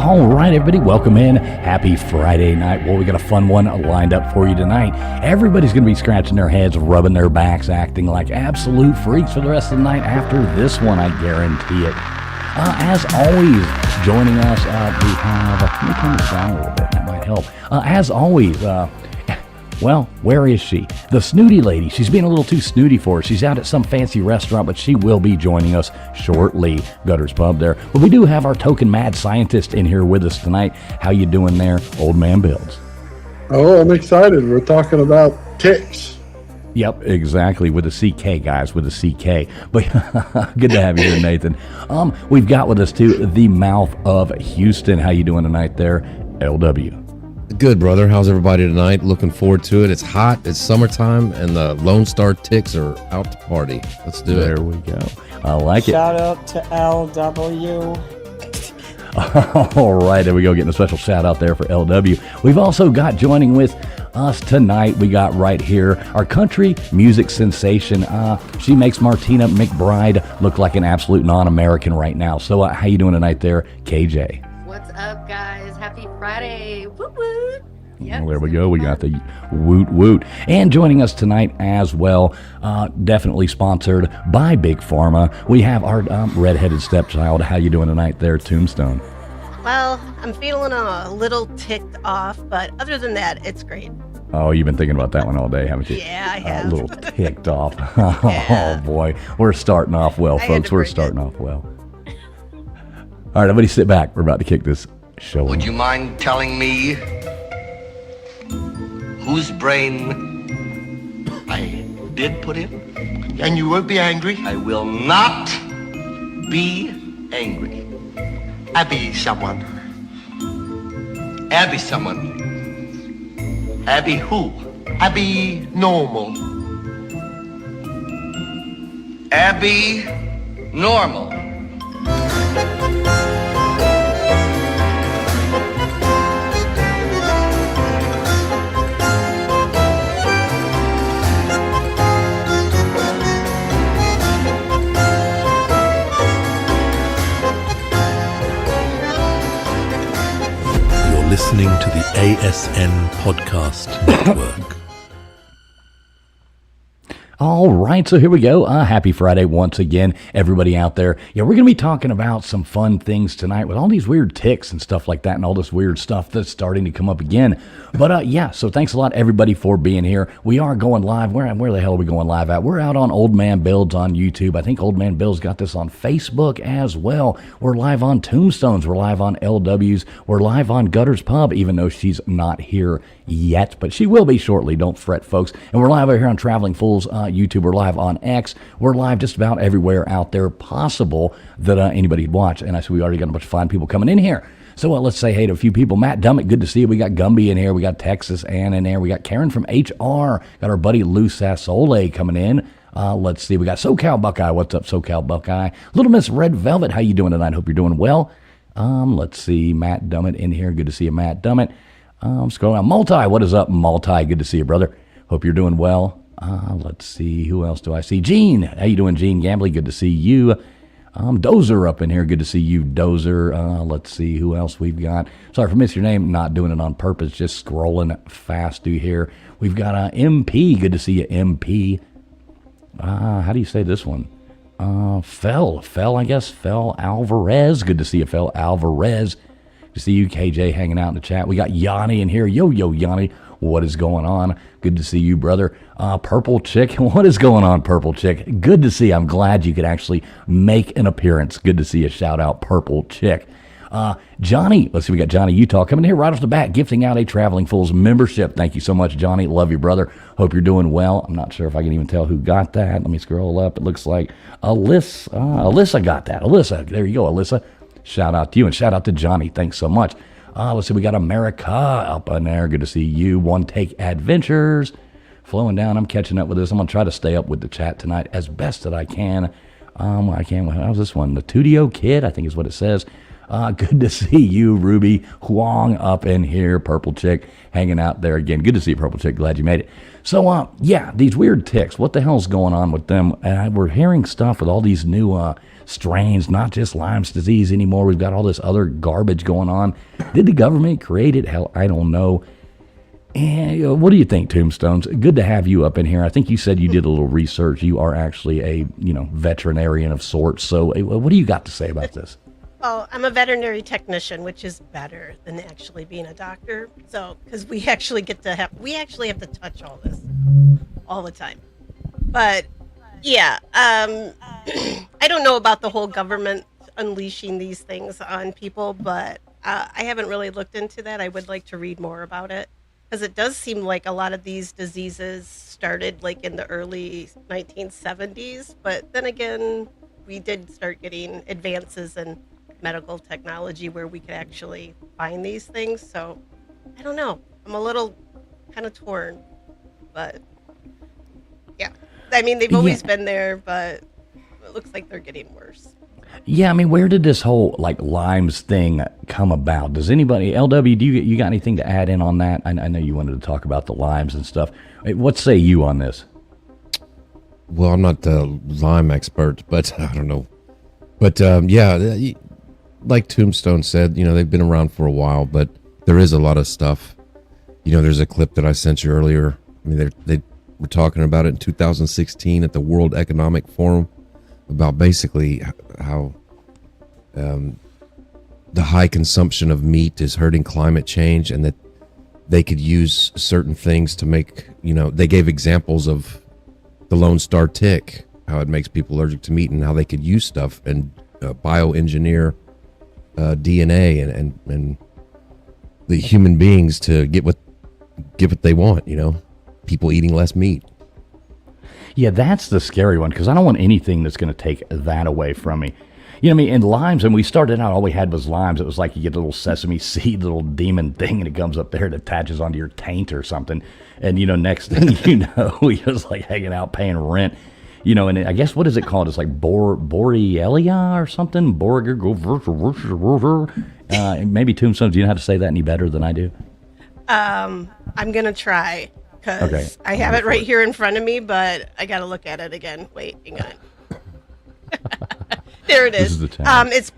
All right, everybody, welcome in. Happy Friday night. Well, we got a fun one lined up for you tonight. Everybody's going to be scratching their heads, rubbing their backs, acting like absolute freaks for the rest of the night after this one, I guarantee it. As always, joining us, we have, let me turn this down a little bit, that might help. As always, well, where is she? The snooty lady. She's being a little too snooty for us. She's out at some fancy restaurant, but she will be joining us shortly. Gutters Pub there. But we do have our token mad scientist in here with us tonight. How you doing there, Old Man Builds? Oh, I'm excited. We're talking about ticks. Yep, exactly. With a CK, guys, with a CK. But good to have you here, Nathan. We've got with us, too, the mouth of Houston. How you doing tonight there, LW? Good, brother. How's everybody tonight? Looking forward to it. It's hot. It's summertime, and the Lone Star Ticks are out to party. Let's do it. There we go. I like it. Shout out to LW. All right, there we go. Getting a special shout out there for LW. We've also got joining with us tonight, we got right here our country music sensation. She makes Martina McBride look like an absolute non-American right now. So how you doing tonight there, KJ? What's up, guys? Happy Friday. Woot woot. Yep. Well, there we go. We got the woot woot. And joining us tonight as well, definitely sponsored by Big Pharma, we have our redheaded stepchild. How you doing tonight there, Tombstone? Well, I'm feeling a little ticked off, but other than that, it's great. Oh, you've been thinking about that one all day, haven't you? Yeah, I have. A little ticked off. Oh, boy. We're starting off well, folks. We're starting off well. All right, everybody sit back. We're about to kick this show. Would you mind telling me whose brain I did put in? And you won't be angry? I will not be angry. Abby someone. Abby someone. Abby who? Abby normal. Abby normal. Listening to the ASN Podcast Network. All right, so here we go. Happy Friday once again, everybody out there. Yeah, we're going to be talking about some fun things tonight with all these weird ticks and stuff like that and all this weird stuff that's starting to come up again. But yeah, so thanks a lot, everybody, for being here. We are going live. Where the hell are we going live at? We're out on Old Man Builds on YouTube. I think Old Man Builds got this on Facebook as well. We're live on Tombstones. We're live on LW's. We're live on Gutters Pub, even though she's not here yet, but she will be shortly. Don't fret, folks. And we're live over here on Traveling Fools YouTube. We're live on X. We're live just about everywhere out there possible that anybody'd watch. And I said we already got a bunch of fine people coming in here. So let's say hey to a few people. Matt Dummett, good to see you. We got Gumby in here. We got Texas Ann in there. We got Karen from HR. Got our buddy Lou Sassole coming in. Let's see. We got SoCal Buckeye. What's up, SoCal Buckeye? Little Miss Red Velvet. How you doing tonight? Hope you're doing well. Let's see. Matt Dummett in here. Good to see you, Matt Dummett. Scrolling on Multi. What is up, Multi? Good to see you, brother. Hope you're doing well. Let's see. Who else do I see? Gene. How you doing, Gene Gambley? Good to see you. Dozer up in here. Good to see you, Dozer. Let's see who else we've got. Sorry if I missed your name. Not doing it on purpose. Just scrolling fast through here. We've got MP. Good to see you, MP. How do you say this one? Fel, I guess. Fel Alvarez. Good to see you, Fel Alvarez. To see you, KJ, hanging out in the chat. We got Yanni in here. Yo, Yanni. What is going on? Good to see you, brother. Purple Chick. What is going on, Purple Chick? Good to see you. I'm glad you could actually make an appearance. Good to see you. Shout out, Purple Chick. Johnny. Let's see. We got Johnny Utah coming here right off the bat, gifting out a Traveling Fools membership. Thank you so much, Johnny. Love you, brother. Hope you're doing well. I'm not sure if I can even tell who got that. Let me scroll up. It looks like Alyssa. Alyssa got that. Alyssa. There you go, Alyssa. Shout out to you and shout out to Johnny. Thanks so much. Let's see. We got America up in there. Good to see you. One Take Adventures. Flowing down. I'm catching up with this. I'm going to try to stay up with the chat tonight as best that I can. How's this one? The Tudio Kid, I think is what it says. Good to see you, Ruby Huang, up in here. Purple Chick hanging out there again. Good to see you, Purple Chick. Glad you made it. So, yeah, these weird ticks. What the hell's going on with them? We're hearing stuff with all these new strains, not just Lyme's disease anymore. We've got all this other garbage going on. Did the government create it? Hell, I don't know. And what do you think, Tombstones? Good to have you up in here. I think you said you did a little research. You are actually a veterinarian of sorts. So what do you got to say about this? Well, I'm a veterinary technician, which is better than actually being a doctor. So, because we actually have to touch all this all the time. But yeah, I don't know about the whole government unleashing these things on people, but I haven't really looked into that. I would like to read more about it. Because it does seem like a lot of these diseases started like in the early 1970s, but then again, we did start getting advances in medical technology where we could actually find these things. So I don't know. I'm a little kind of torn, but yeah. I mean, they've always been there, but it looks like they're getting worse. Yeah, I mean, where did this whole Lyme's thing come about? Does anybody, LW, you got anything to add in on that? I know you wanted to talk about the Lymes and stuff. What say you on this? Well, I'm not the Lyme expert, but I don't know. But like Tombstone said, they've been around for a while, but there is a lot of stuff. There's a clip that I sent you earlier. I mean, they were talking about it in 2016 at the World Economic Forum about basically how the high consumption of meat is hurting climate change, and that they could use certain things to make, they gave examples of the Lone Star tick, how it makes people allergic to meat, and how they could use stuff and bioengineer DNA and the human beings to get what they want, people eating less meat. Yeah, that's the scary one, because I don't want anything that's going to take that away from me. You know what I mean? And Lymes, and we started out, all we had was Lymes. It was like you get a little sesame seed, little demon thing, and it comes up there and attaches onto your taint or something. And, next thing you know, you're just like hanging out paying rent. And I guess, what is it called? It's like Borrelia or something? Maybe Tombstones, do you know how to say that any better than I do? I'm going to try, because I have it right here in front of me, but I got to look at it again. Wait, hang on. There it is. This is the It's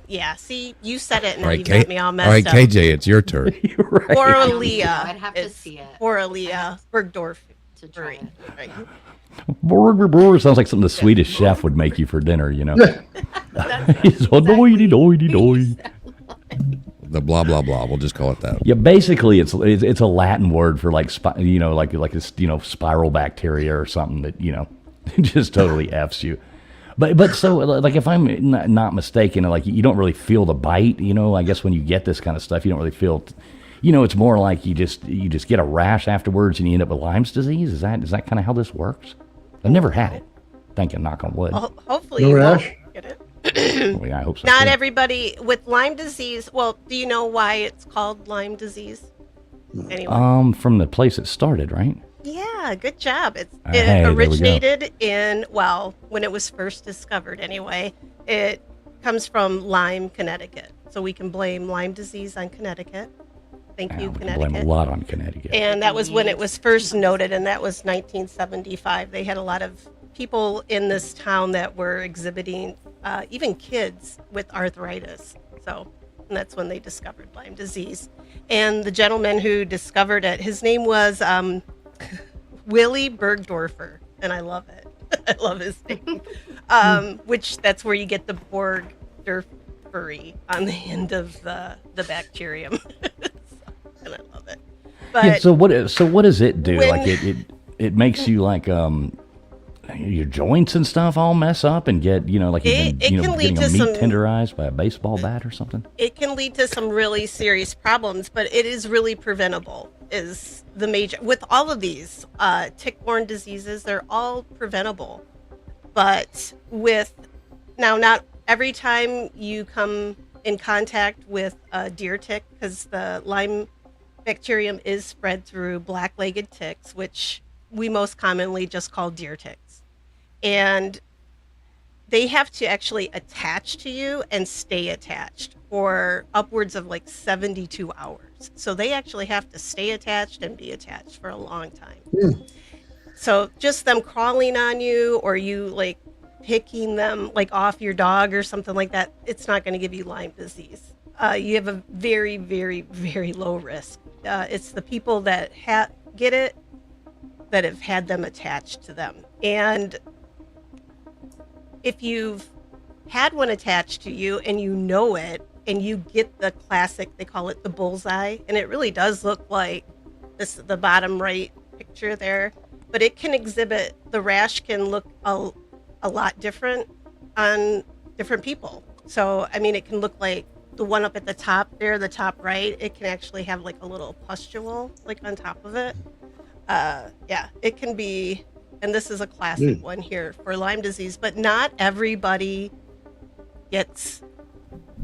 yeah, see, you said it and All you got me all messed right, up. KJ, it's your turn. Right. Borrelia. I'd have to see it. Borrelia Bergdorf. To try it. Right. Sounds like something the Swedish chef would make you for dinner, It's doy-de-doy-de-doy. The blah blah blah. We'll just call it that. Yeah, basically, it's a Latin word for like spiral bacteria or something that just totally f's you. But so like if I'm not mistaken, like you don't really feel the bite. I guess when you get this kind of stuff, you don't really feel. It's more like you just get a rash afterwards and you end up with Lyme's disease. Is that kind of how this works? I've never had it. Thinking, knock on wood. Well, hopefully No you rash? won't get it. Well, yeah, I hope so. Not too. everybody with Lyme disease. Well, do you know why it's called Lyme disease? Anyway. From the place it started, right? Yeah, good job. It Hey, there we go. originated when it was first discovered anyway. It comes from Lyme, Connecticut. So we can blame Lyme disease on Connecticut. Thank you, We can Connecticut. blame a lot on Connecticut. And that was when it was first noted, and that was 1975. They had a lot of people in this town that were exhibiting, even kids with arthritis. So, and that's when they discovered Lyme disease. And the gentleman who discovered it, his name was Willy Bergdorfer, and I love it. I love his name. Which that's where you get the Borgdorfery on the end of the bacterium. And I love it. But Yeah, so what does it do? when- Like it makes you like your joints and stuff all mess up and get like you've been It can lead getting a to meat some- tenderized by a baseball bat or something. it can lead to some really serious problems, but it is really preventable. Is the major with all of these tick-borne diseases? They're all preventable, but not every time you come in contact with a deer tick, because the Lyme bacterium is spread through black-legged ticks, which we most commonly just call deer ticks, and they have to actually attach to you and stay attached for upwards of like 72 hours. So they actually have to stay attached and be attached for a long time. So just them crawling on you or you like picking them like off your dog or something like that, it's not going to give you Lyme disease. You have a very, very, very low risk. It's the people that get it that have had them attached to them. And if you've had one attached to you and you know it, and you get the classic, they call it the bullseye, and it really does look like this, the bottom right picture there, but it can exhibit, the rash can look a lot different on different people. So, I mean, it can look like the one up at the top there, the top right, it can actually have like a little pustule like on top of it. Yeah, it can be, and this is a classic one here for Lyme disease, but not everybody gets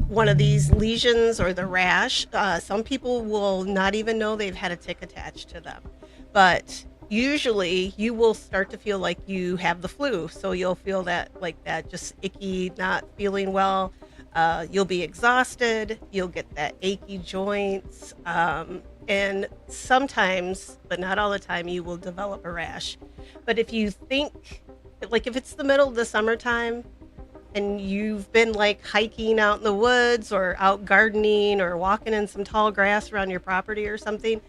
one of these lesions or the rash. Some people will not even know they've had a tick attached to them, but usually you will start to feel like you have the flu. So you'll feel that, like that, just icky, not feeling well. You'll be exhausted. You'll get that achy joints. And sometimes, but not all the time, you will develop a rash. But if you think, like if it's the middle of the summertime, and you've been like hiking out in the woods or out gardening or walking in some tall grass around your property or something,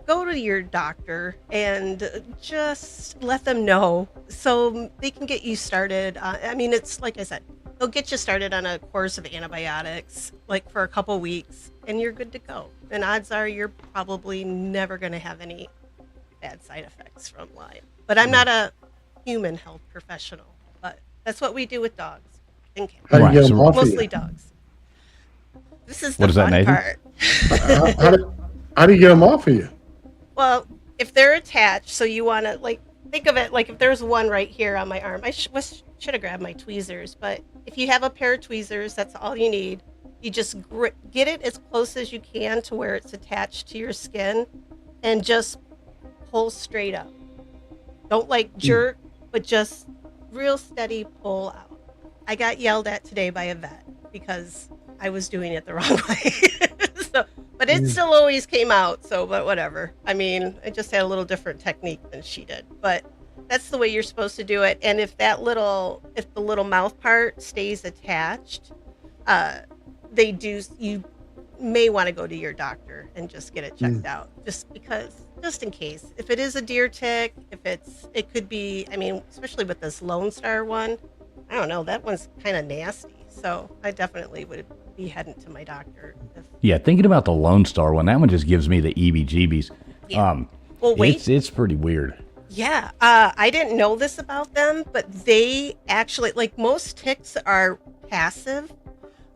go to your doctor and just let them know so they can get you started. I mean, it's like I said, they'll get you started on a course of antibiotics like for a couple weeks and you're good to go. And odds are you're probably never going to have any bad side effects from Lyme. But I'm not a human health professional. That's what we do with dogs and cats. How do you get them off of Mostly you? dogs. This is What the is that, fun Nathan? part. How do you get them off of you? Well, if they're attached, so you want to like think of it like if there's one right here on my arm. I should have grabbed my tweezers, but if you have a pair of tweezers, that's all you need. You just get it as close as you can to where it's attached to your skin, and just pull straight up. Don't like jerk, but just real steady pull out. I got yelled at today by a vet because I was doing it the wrong way. But it still always came out. But whatever. I mean, I just had a little different technique than she did. But that's the way you're supposed to do it. And if the little mouth part stays attached, you may want to go to your doctor and just get it checked out, just in case. If it is a deer tick, it could be, I mean, especially with this Lone Star one, I don't know, that one's kind of nasty. So I definitely would be heading to my doctor. Yeah, thinking about the Lone Star one, that one just gives me the EBGBs. Yeah. Well, wait. It's pretty weird. Yeah, I didn't know this about them, but they actually, like most ticks are passive.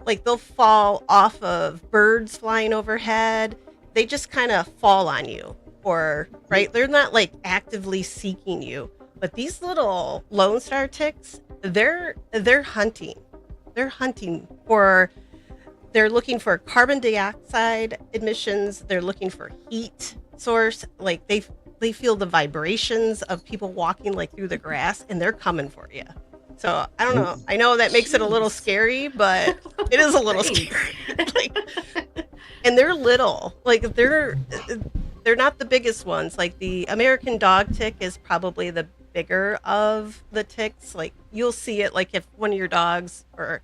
Like they'll fall off of birds flying overhead. They just kind of fall on you, right? They're not like actively seeking you. But these little Lone Star ticks, they're hunting. They're hunting they're looking for carbon dioxide emissions. They're looking for heat source. Like they feel the vibrations of people walking like through the grass, and they're coming for you. So I don't know. I know that makes it a little scary, but it is a little scary. And they're little. Like they're not the biggest ones. Like the American dog tick is probably the bigger of the ticks. Like you'll see it like if one of your dogs, or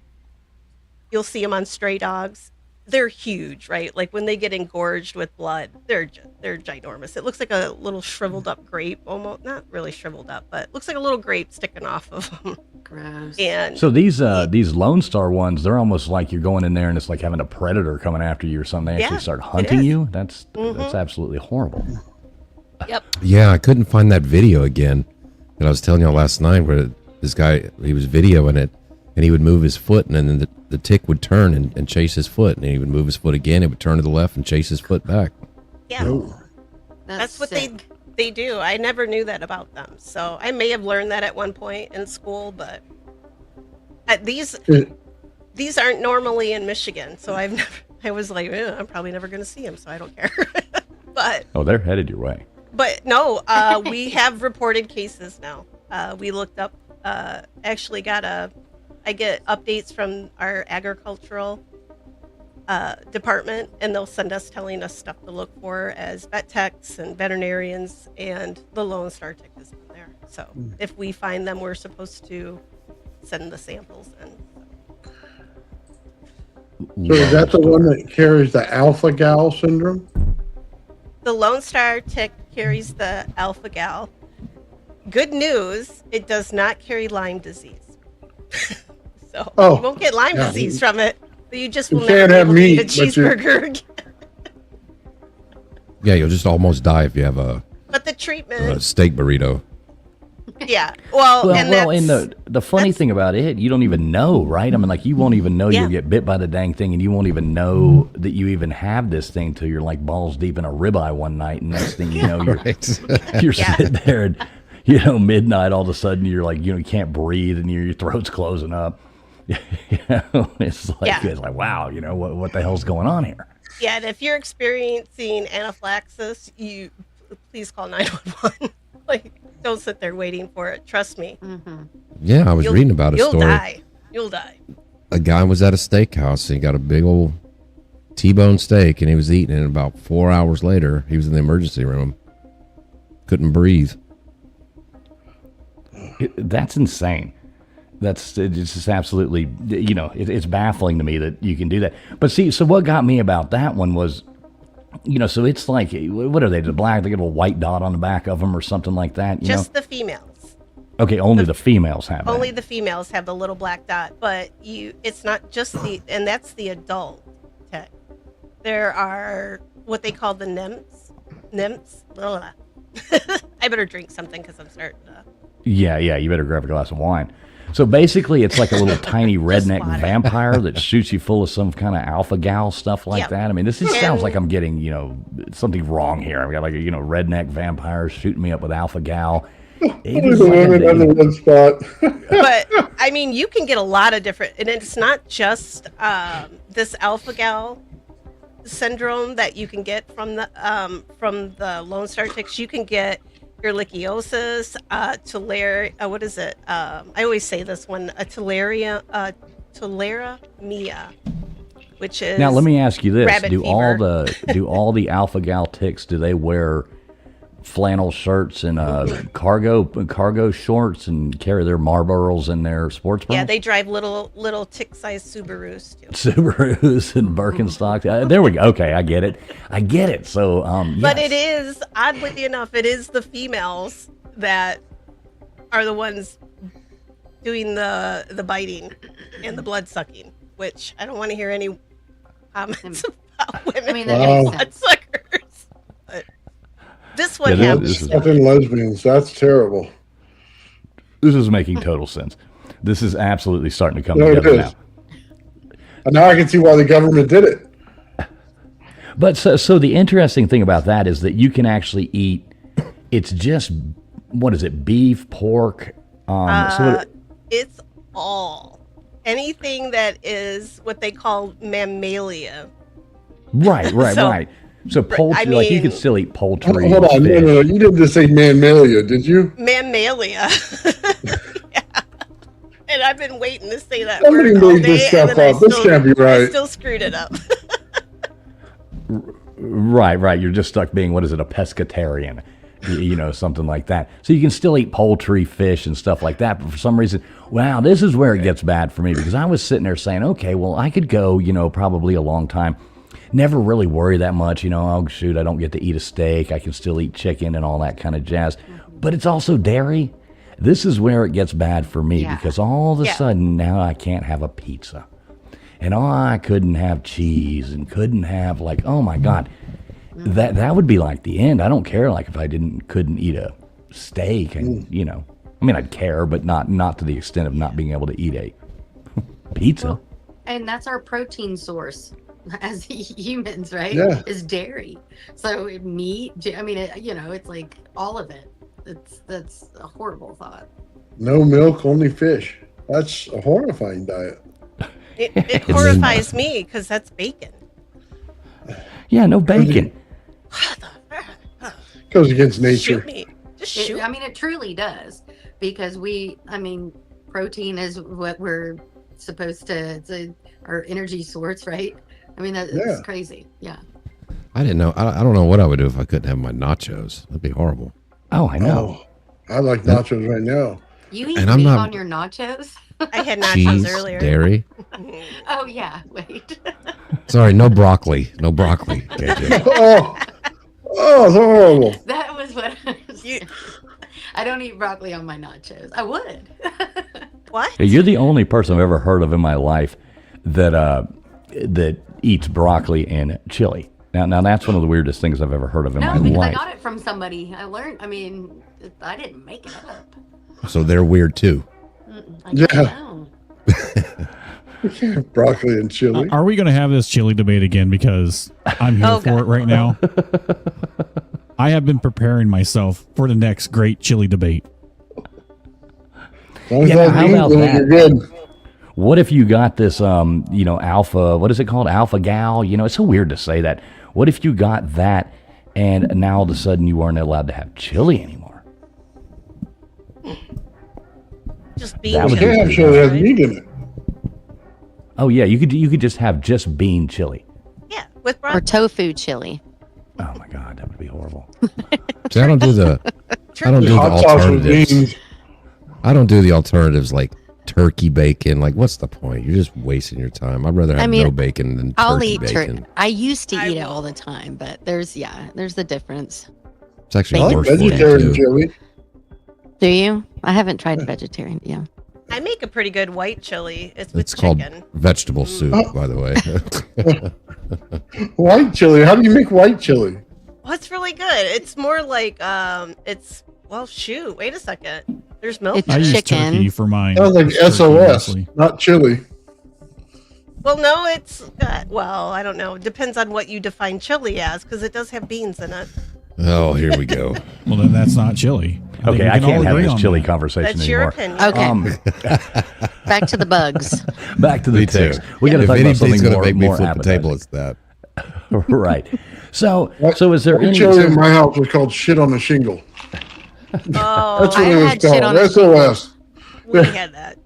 you'll see them on stray dogs. They're huge, right? Like when they get engorged with blood, they're ginormous. It looks like a little shriveled up grape, almost not really shriveled up, but it looks like a little grape sticking off of them. Gross. And So these Lone Star ones, they're almost like you're going in there and it's like having a predator coming after you or something. They actually start hunting is. you. That's absolutely horrible. Yep. Yeah, I couldn't find that video again that I was telling y'all last night where this guy, he was videoing it and he would move his foot and then the tick would turn and chase his foot, and he would move his foot again, it would turn to the left and chase his foot back. Yeah. That's what they do. I never knew that about them. So I may have learned that at one point in school, but these aren't normally in Michigan. So I was like, I'm probably never going to see them, so I don't care. But They're headed your way. But no, we have reported cases now. We looked up, actually I get updates from our agricultural department, and they'll send us telling us stuff to look for as vet techs and veterinarians, and the Lone Star tick is in there. So if we find them, we're supposed to send the samples in. So is that the one that carries the alpha gal syndrome? The Lone Star tick carries the alpha gal. Good news, it does not carry Lyme disease. So you won't get Lyme disease from it, but you just will never be able to eat a cheeseburger again. Yeah, you'll just almost die if you have a But the treatment, steak burrito. yeah. Well, and the funny thing about it, you don't even know, right? I mean, like, you won't even know you'll get bit by the dang thing, and you won't even know that you even have this thing till you're like balls deep in a ribeye one night, and next thing you know, you're sitting there, and midnight, all of a sudden you're like, you can't breathe, and your throat's closing up. It's like wow, what the hell's going on here? Yeah, and if you're experiencing anaphylaxis, you please call 911. Like, don't sit there waiting for it. Trust me. Mm-hmm. Yeah, I was reading about a story. You'll die. A guy was at a steakhouse and he got a big old T-bone steak and he was eating it. And about 4 hours later, he was in the emergency room. Couldn't breathe. That's insane. It's just absolutely, it's baffling to me that you can do that. But see, so what got me about that one was, so it's like, what are they? The black, they get a white dot on the back of them or something like that. Just the females. Okay, only the females have Only that. the females have the little black dot, but it's not just and that's the adult tick. There are what they call the nymphs. Blah, blah. I better drink something because I'm starting to. Yeah, you better grab a glass of wine. So basically, it's like a little tiny redneck vampire that shoots you full of some kind of alpha gal stuff like that. I mean, this sounds like I'm getting, something wrong here. I've got like a, redneck vampire shooting me up with alpha gal. Only the women under one spot. But I mean, you can get a lot of different, and it's not just this alpha gal syndrome that you can get from the Lone Star ticks. You can get ehrlichiosis, what is it? I always say this one, tularemia, which is now. Let me ask you this: rabbit fever. do all the alpha gal ticks? Do they wear flannel shirts and cargo shorts and carry their Marlboros and their sports bras? Yeah, they drive little tick-sized Subarus too. Subarus and Birkenstocks. There we go. Okay, I get it. So, but yes. it is, oddly enough, it is the females that are the ones doing the biting and the blood sucking, which I don't want to hear any comments about women blood suckers. But this one happens. Fucking lesbians. That's terrible. This is making total sense. This is absolutely starting to come together now. And now I can see why the government did it. But so the interesting thing about that is that you can actually eat. It's just, what is it? Beef, pork. It's all anything that is what they call mammalia. Right. So poultry, like you could still eat poultry. Hold on, no, you didn't just say mammalia, did you? Mammalia. Yeah. And I've been waiting to say that Somebody word all made day, this stuff and then up. This can't be right. I still screwed it up. Right. You're just stuck being, what is it, a pescatarian, something like that. So you can still eat poultry, fish, and stuff like that. But for some reason, wow, this is where it gets bad for me, because I was sitting there saying, okay, well, I could go, probably a long time. Never really worry that much, oh, shoot, I don't get to eat a steak. I can still eat chicken and all that kind of jazz. But it's also dairy. This is where it gets bad for me, because all of a sudden now I can't have a pizza. And I couldn't have cheese and couldn't have, like, oh my God, that would be like the end. I don't care, like, if I couldn't eat a steak and, I mean, I'd care, but not to the extent of not being able to eat a pizza. Well, and that's our protein source as humans, right? Yeah. Is dairy. So meat, I mean, it's like all of it. That's a horrible thought. No milk, only fish. That's a horrifying diet. It horrifies me because that's bacon. Yeah, no bacon. Goes against nature. Shoot me. Just shoot. I mean, it truly does, because protein is what we're supposed to, it's our energy source, right? I mean, that's crazy. Yeah. I didn't know. I don't know what I would do if I couldn't have my nachos. That'd be horrible. Oh, I know. Oh, I like nachos right now. You eat And I'm meat not- on your nachos? I had nachos Cheese, earlier. dairy. Oh yeah. Wait. Sorry, no broccoli. No broccoli. KJ. Oh, it's horrible. That was what I was. I don't eat broccoli on my nachos. I would. What? Yeah, you're the only person I've ever heard of in my life that that eats broccoli and chili. Now that's one of the weirdest things I've ever heard of in No, my because I life. got it from somebody. I learned. I mean, I didn't make it up. So they're weird too. I don't Yeah. know. We can't have broccoli and chili. Are we going to have this chili debate again? Because I'm here Oh, for God. it right now. I have been preparing myself for the next great chili debate. As long as Yeah, that how meat's about in it, that? you're good. What if you got this, alpha, what is it called? Alpha gal? It's so weird to say that. What if you got that and now all of a sudden you aren't allowed to have chili anymore? Just bean That would You be chili. can't have pretty chili that has right? meat in it. Oh, yeah, you could just have just bean chili. Yeah, with Or broccoli. tofu chili. Oh, my God, that would be horrible. See, I don't do the Hot sauce with alternatives. beans. I don't do the alternatives like turkey bacon. Like, what's the point? You're just wasting your time. I'd rather have no bacon than I'll turkey eat bacon. I used to I eat it will. all the time, but there's the difference. It's actually I like worse for you vegetarian too. chili. Do you? I haven't tried vegetarian. Yeah. I make a pretty good white chili. It's with It's called chicken. vegetable soup, by the way. White chili. How do you make white chili? Well, it's really good. It's more like shoot. Wait a second. There's milk. It's I in use it. chicken. turkey for mine. Sounds like It's turkey SOS, mostly. not chili. Well, no, it's I don't know. It depends on what you define chili as, because it does have beans in it. Oh, here we go. Well, then that's not chili. think Okay, we I can all can't have agree this on chili that. conversation That's your anymore. opinion. Okay. Back to the bugs. Back to the Me too. ticks. We got to If talk about anybody's something going to more, make me more flip the table, appetizing. it's that. Right. So is there White any? chili in my house was called shit on a shingle. Oh, That's what I it was had shit on a called. SOS. we had that.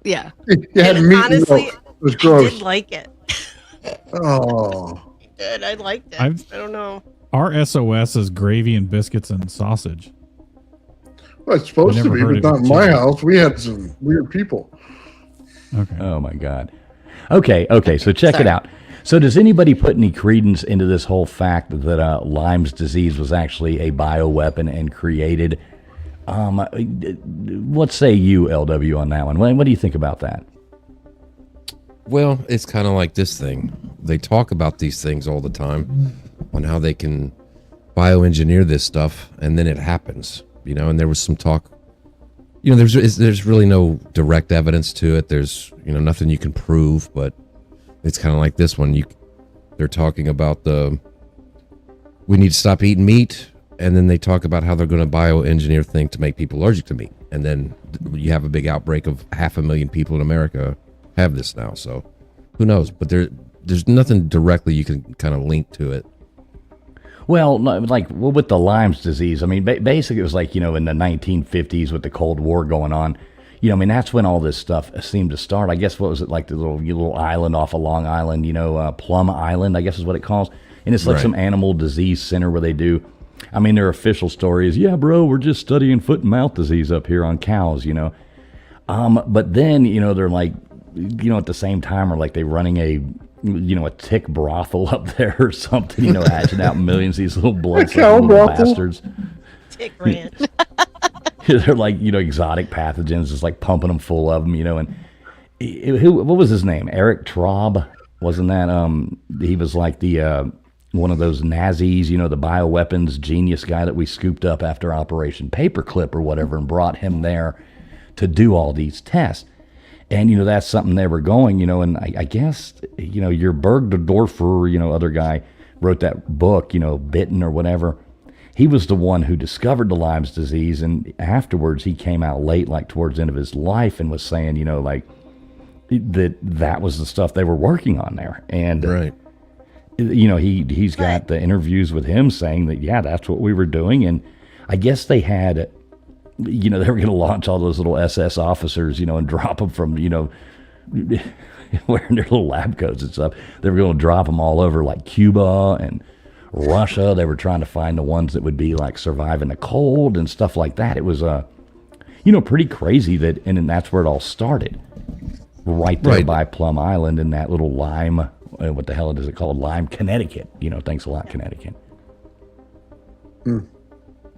Yeah. You had And meat and honestly, milk. It was I gross. did like it. Oh. I did. I liked it. I've- I don't know. Our SOS is gravy and biscuits and sausage. Well, it's supposed I to never be, heard but of not in my chili. house. We had some weird people. Okay. Oh my God. Okay. So check it Sorry. out. So does anybody put any credence into this whole fact that Lyme's disease was actually a bioweapon and created? What say you, LW, on that one? What do you think about that? Well, it's kind of like this thing. They talk about these things all the time on how they can bioengineer this stuff, and then it happens. And there was some talk. There's really no direct evidence to it. There's nothing you can prove, but it's kind of like this one. They're talking about we need to stop eating meat, and then they talk about how they're going to bioengineer things to make people allergic to meat, and then you have a big outbreak of 500,000 people in America have this now. So who knows? But there's nothing directly you can kind of link to it. Well, with the Lyme's disease, I mean, basically it was like, in the 1950s with the Cold War going on. That's when all this stuff seemed to start. I guess, what was it, like the little island off of Long Island, Plum Island, I guess is what it calls. And it's like Right. some animal disease center where they do, their official story is, yeah, bro, we're just studying foot and mouth disease up here on cows, But then, they're like, at the same time, are like they running a tick brothel up there or something, hatching out millions of these little bloodsucking cow little brothel? bastards. Tick ranch. They're like, exotic pathogens, just like pumping them full of them, and what was his name? Eric Traub, wasn't that? He was like the one of those Nazis, the bioweapons genius guy that we scooped up after Operation Paperclip or whatever, and brought him there to do all these tests. And, that's something they were going, and I guess, your Bergdorfer, other guy wrote that book, Bitten or whatever. He was the one who discovered the Lyme's disease. And afterwards, he came out late, like towards the end of his life, and was saying, like that was the stuff they were working on there. And, Right. he's got the interviews with him saying that, yeah, that's what we were doing. And I guess they had, they were going to launch all those little SS officers, and drop them from, wearing their little lab coats and stuff. They were going to drop them all over like Cuba and Russia. They were trying to find the ones that would be like surviving the cold and stuff like that. It was Pretty crazy that, and then that's where it all started. Right there by Plum Island in that little Lyme, what the hell is it called? Lyme, Connecticut. Thanks a lot, Connecticut.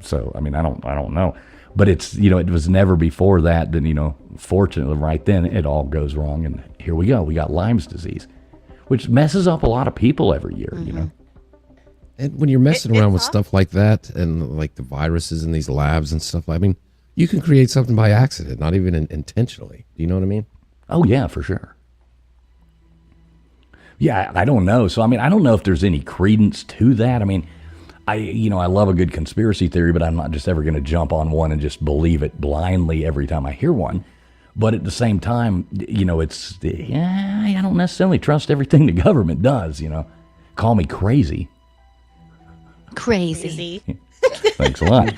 So, I mean, I don't know. But it's, it was never before that, then, fortunately right then it all goes wrong. And here we go. We got Lyme's disease, which messes up a lot of people every year, And when you're messing around with stuff like that and like the viruses in these labs and stuff, I mean, you can create something by accident, not even intentionally. Do you know what I mean? Oh, yeah, for sure. Yeah, I don't know. So, I mean, I don't know if there's any credence to that. I mean, I love a good conspiracy theory, but I'm not just ever going to jump on one and just believe it blindly every time I hear one. But at the same time, I don't necessarily trust everything the government does, Call me crazy. Crazy. Thanks a lot.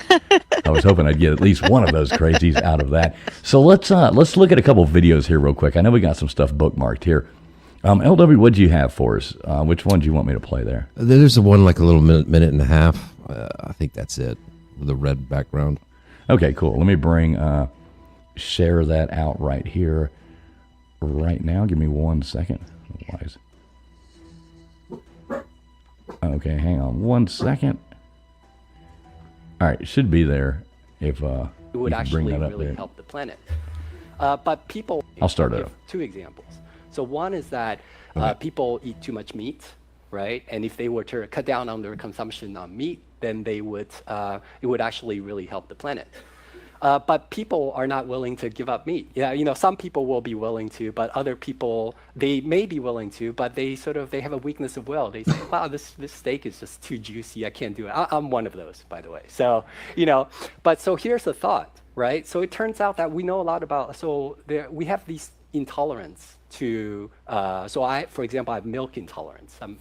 I was hoping I'd get at least one of those crazies out of that. So let's look at a couple videos here real quick. I know we got some stuff bookmarked here. LW, what do you have for us? Which one do you want me to play there? There's the one like a little minute and a half. I think that's it. With the red background. Okay, cool. Let me share that out right here, right now. Give me 1 second. Wise. Okay, hang on 1 second. All right, it should be there if it would actually bring that up really there. help the planet. But people. I'll start it give up. 2 examples. So one is that people eat too much meat, right? And if they were to cut down on their consumption on meat, then they would it would actually really help the planet. But people are not willing to give up meat. Yeah, some people will be willing to, but other people, they may be willing to, but they have a weakness of will. They say, wow, this steak is just too juicy. I can't do it. I'm one of those, by the way. So, but so here's the thought, right? So it turns out that we know a lot about, we have these intolerance to, for example, I have milk intolerance, and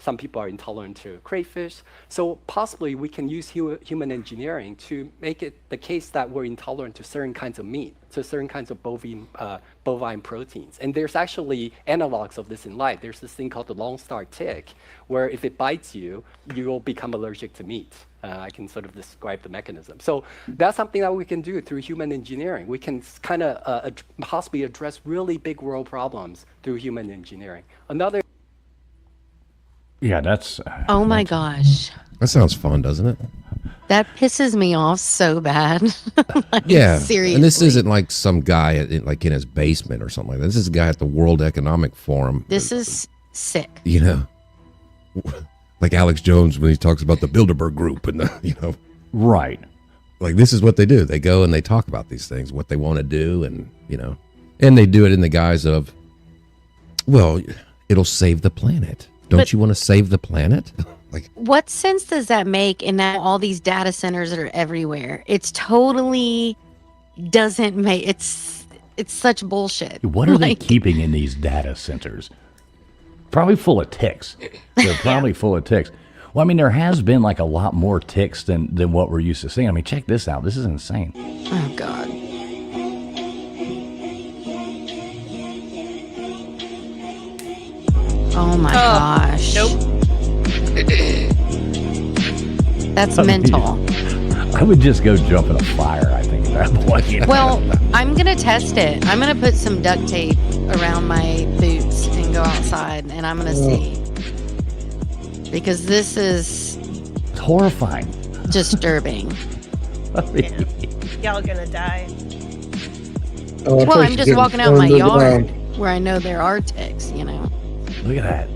some people are intolerant to crayfish. So possibly we can use human engineering to make it the case that we're intolerant to certain kinds of meat, to certain kinds of bovine proteins. And there's actually analogs of this in life. There's this thing called the Lone Star tick, where if it bites you, you'll become allergic to meat. I can sort of describe the mechanism. So that's something that we can do through human engineering. We can kind of possibly address really big world problems through human engineering. Another. Yeah, that's. Oh my gosh. That sounds fun, doesn't it? That pisses me off so bad. Yeah. Seriously. And this isn't like some guy in his basement or something like that. This is a guy at the World Economic Forum. This is sick. Like Alex Jones when he talks about the Bilderberg Group and Right. Like this is what they do. They go and they talk about these things, what they want to do, and and they do it in the guise of, well, it'll save the planet. Don't you want to save the planet? Like, what sense does that make in now all these data centers that are everywhere? It's totally doesn't make it's such bullshit. What are they keeping in these data centers? Probably full of ticks. They're probably full of ticks. Well, I mean, there has been like a lot more ticks than what we're used to seeing. I mean, check this out. This is insane. Oh, God. Oh, my gosh. Nope. That's mental. I would just go jump in a fire, I think, at that point. Well, I'm going to test it. I'm going to put some duct tape around my boots and go outside, and I'm going to see. Because this is... It's horrifying. Disturbing. Y'all gonna die. Well, I'm just walking out my yard where I know there are ticks, Look at that.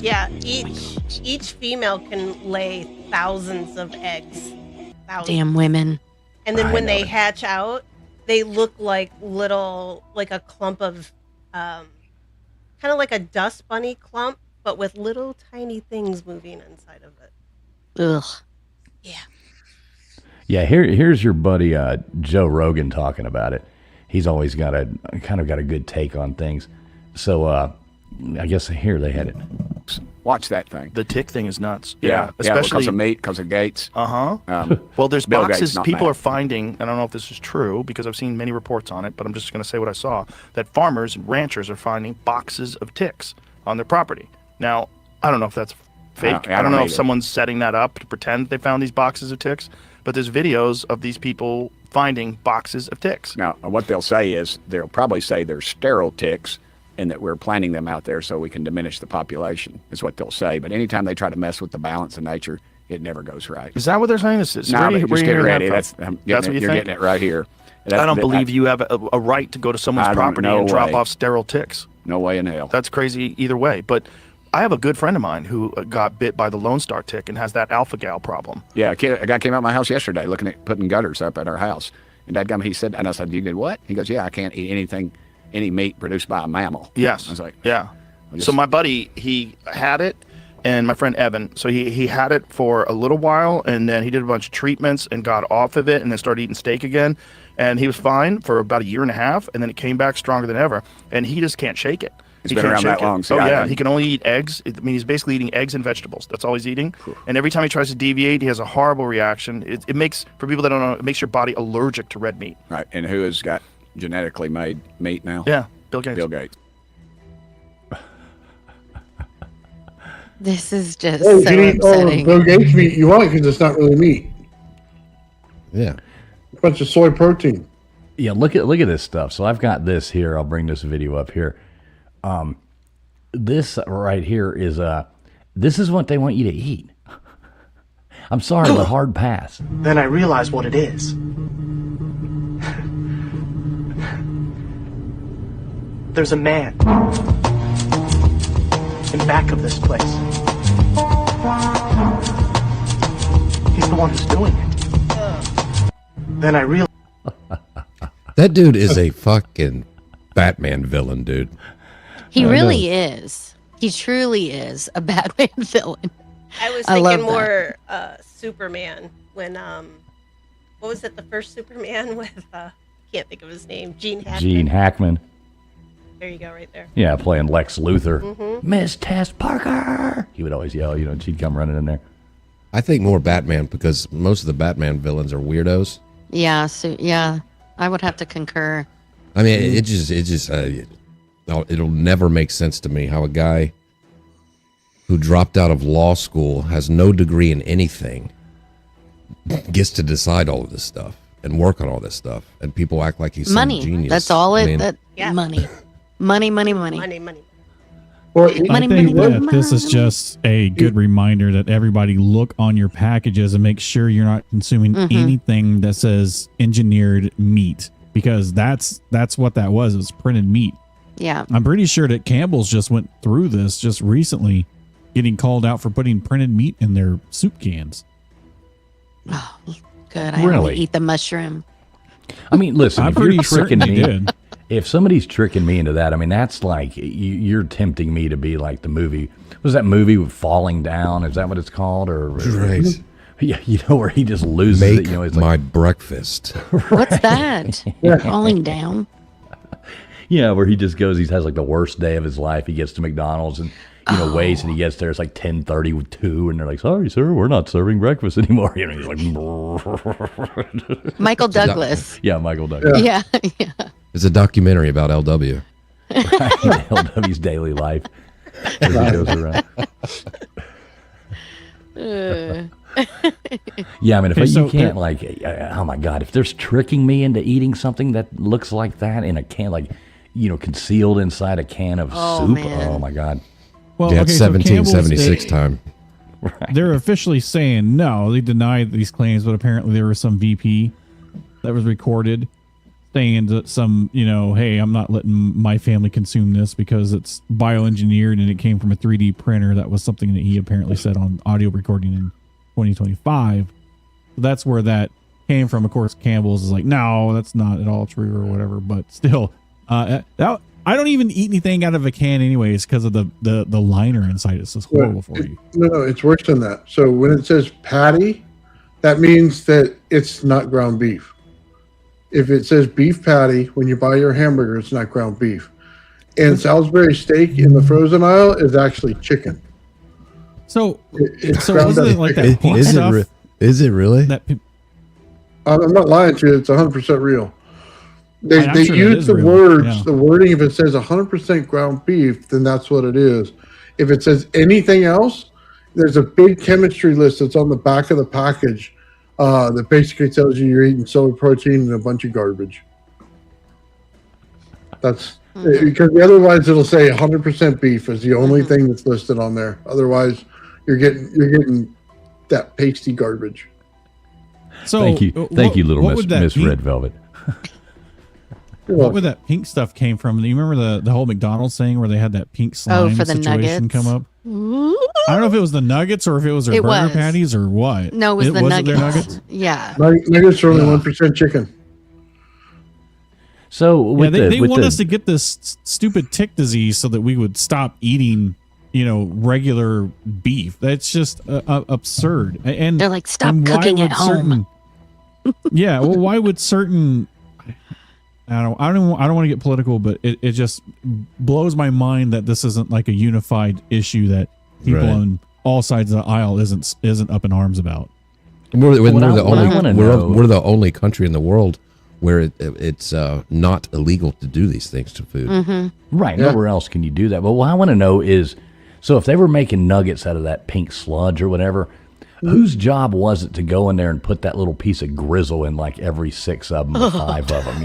Yeah, each female can lay thousands of eggs. Thousands. Damn women. And then when they hatch out, they look like a clump of, kind of like a dust bunny clump, but with little tiny things moving inside of it. Ugh. Yeah. Yeah, here's your buddy Joe Rogan talking about it. He's always got a good take on things. So I guess here they had it. Watch that thing. The tick thing is nuts. Yeah, especially because of meat, because of Gates. Well, there's Bill boxes Gates, not people Matt. are finding. I don't know if this is true because I've seen many reports on it, but I'm just going to say what I saw. That farmers and ranchers are finding boxes of ticks on their property. Now, I don't know if that's fake. I don't know if someone's setting that up to pretend they found these boxes of ticks. but there's videos of these people finding boxes of ticks. Now, what they'll say is they'll probably say they're sterile ticks and that we're planting them out there so we can diminish the population, is what they'll say. But anytime they try to mess with the balance of nature, it never goes right. Is that what they're saying? No, but just get ready. That's what you're think? getting it right here. I don't believe you have a right to go to someone's property and drop off sterile ticks. No way in hell. That's crazy either way. But I have a good friend of mine who got bit by the Lone Star tick and has that alpha gal problem. Yeah, a guy came out my house yesterday looking at putting gutters up at our house. And dadgum, he said, and I said, you did what? He goes, yeah, I can't eat any meat produced by a mammal. Yes. I was like, yeah. So my buddy, he had it, and my friend Evan, so he had it for a little while, and then he did a bunch of treatments and got off of it and then started eating steak again. And he was fine for about a year and a half, and then it came back stronger than ever, and he just can't shake it. It's been around that long. Oh, yeah. He can only eat eggs. I mean, he's basically eating eggs and vegetables. That's all he's eating. And every time he tries to deviate, he has a horrible reaction. It makes, for people that don't know, it makes your body allergic to red meat. Right. And who has got genetically made meat now? Yeah, Bill Gates. Bill Gates. This is just Oh, so you eat all upsetting. the Bill Gates meat you want because it's not really meat. Yeah. A bunch of soy protein. Yeah, look at this stuff. So I've got this here. I'll bring this video up here. This right here is this is what they want you to eat. I'm sorry, but hard pass. Then I realized what it is. There's a man in back of this place. He's the one who's doing it. Then I realized That dude is a fucking Batman villain, dude. He really is. He truly is a Batman villain. I was I love thinking more Superman when what was it, the first Superman with can't think of his name, Gene Hackman. Gene Hackman. There you go, right there. Yeah, playing Lex Luthor. Mm-hmm. Miss Tess Parker. He would always yell, and she'd come running in there. I think more Batman because most of the Batman villains are weirdos. Yeah, so yeah, I would have to concur. I mean, it'll never make sense to me how a guy who dropped out of law school, has no degree in anything, gets to decide all of this stuff and work on all this stuff, and people act like he's Money. some genius. That's all it. Yeah. Money. Money. Money. Well, I think that this is just a good reminder that everybody look on your packages and make sure you're not consuming anything that says engineered meat, because that's what that was. It was printed meat. Yeah. I'm pretty sure that Campbell's just went through this just recently, getting called out for putting printed meat in their soup cans. Oh, good. I Really? only eat the mushroom. I mean, listen, I'm if you're pretty tricking certain me, they did. if somebody's tricking me into that, I mean, that's like you're tempting me to be like the movie. Was that movie with Falling Down? Is that what it's called? Or Right. Yeah, where he just loses Make it. It's my like, breakfast. What's that? Falling down. yeah, where he just goes. He has like the worst day of his life. He gets to McDonald's and waits, and he gets there. It's like 10:32, and they're like, "Sorry, sir, we're not serving breakfast anymore." You know, he's like, Michael Douglas. yeah, Michael Douglas. Yeah. It's a documentary about LW. Right, LW's daily life as he goes around. Yeah, I mean, if you can't oh my God, if there's tricking me into eating something that looks like that in a can, like, concealed inside a can of soup, man. oh my God. Well, Yeah, it's so 1776 Campbell's, time. they're officially saying no. They denied these claims, but apparently there was some VP that was recorded saying that some, hey, I'm not letting my family consume this because it's bioengineered and it came from a 3D printer. That was something that he apparently said on audio recording in 2025. So that's where that came from. Of course, Campbell's is like, no, that's not at all true or whatever. But still, I don't even eat anything out of a can anyways because of the liner inside. It's just horrible for you. No, it's worse than that. So when it says patty, that means that it's not ground beef. If it says beef patty, when you buy your hamburger, it's not ground beef. And Salisbury steak in the frozen aisle is actually chicken. So, It's so ground wasn't up it like chicken. that pink stuff? Is it really? I'm not lying to you. It's 100% real. They I'm sure that use is the real, words, yeah. the wording. If it says 100% ground beef, then that's what it is. If it says anything else, there's a big chemistry list that's on the back of the package that basically tells you you're eating soy protein and a bunch of garbage. That's because otherwise it'll say 100% beef is the only thing that's listed on there. Otherwise, you're getting that pasty garbage. So thank you, little Miss pink, Red Velvet. What would that pink stuff came from? Do you remember the whole McDonald's thing where they had that pink slime for the situation nuggets. come up? I don't know if it was the nuggets or if it was their burger patties or what. No, it was the was nuggets. It their nuggets? Yeah. Nuggets are only 1% chicken. So they want us to get this stupid tick disease so that we would stop eating, regular beef. That's just absurd. And they're like, stop cooking at home. Yeah, well, why would certain? I don't want to get political, but it just blows my mind that this isn't like a unified issue that people on all sides of the aisle isn't up in arms about. We're the only country in the world where it's not illegal to do these things to food. Right. Nowhere else can you do that. But what I want to know is, so if they were making nuggets out of that pink sludge or whatever, whose job was it to go in there and put that little piece of grizzle in like every 6 of them or 5 of them?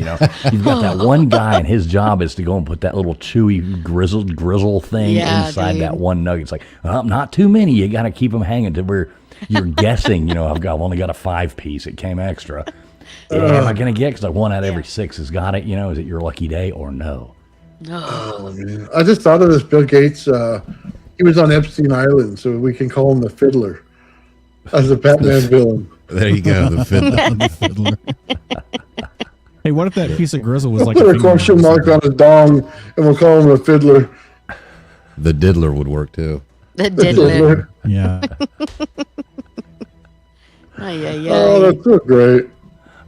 You've got that one guy and his job is to go and put that little chewy grizzle thing inside that one nugget. It's like, not too many. You got to keep them hanging to where you're guessing, I've only got a 5-piece. It came extra. Am I going to get, because like 1 out of every 6 has got it, is it your lucky day or no? Oh, man. I just thought of this. Bill Gates, he was on Epstein Island, so we can call him the Fiddler as a Batman villain. There you go, the Fiddler. Hey, what if that piece of grizzle was like put a question mark on his dong, and we'll call him a Fiddler. The Diddler would work too. The Diddler. Yeah. Oh, that's so great.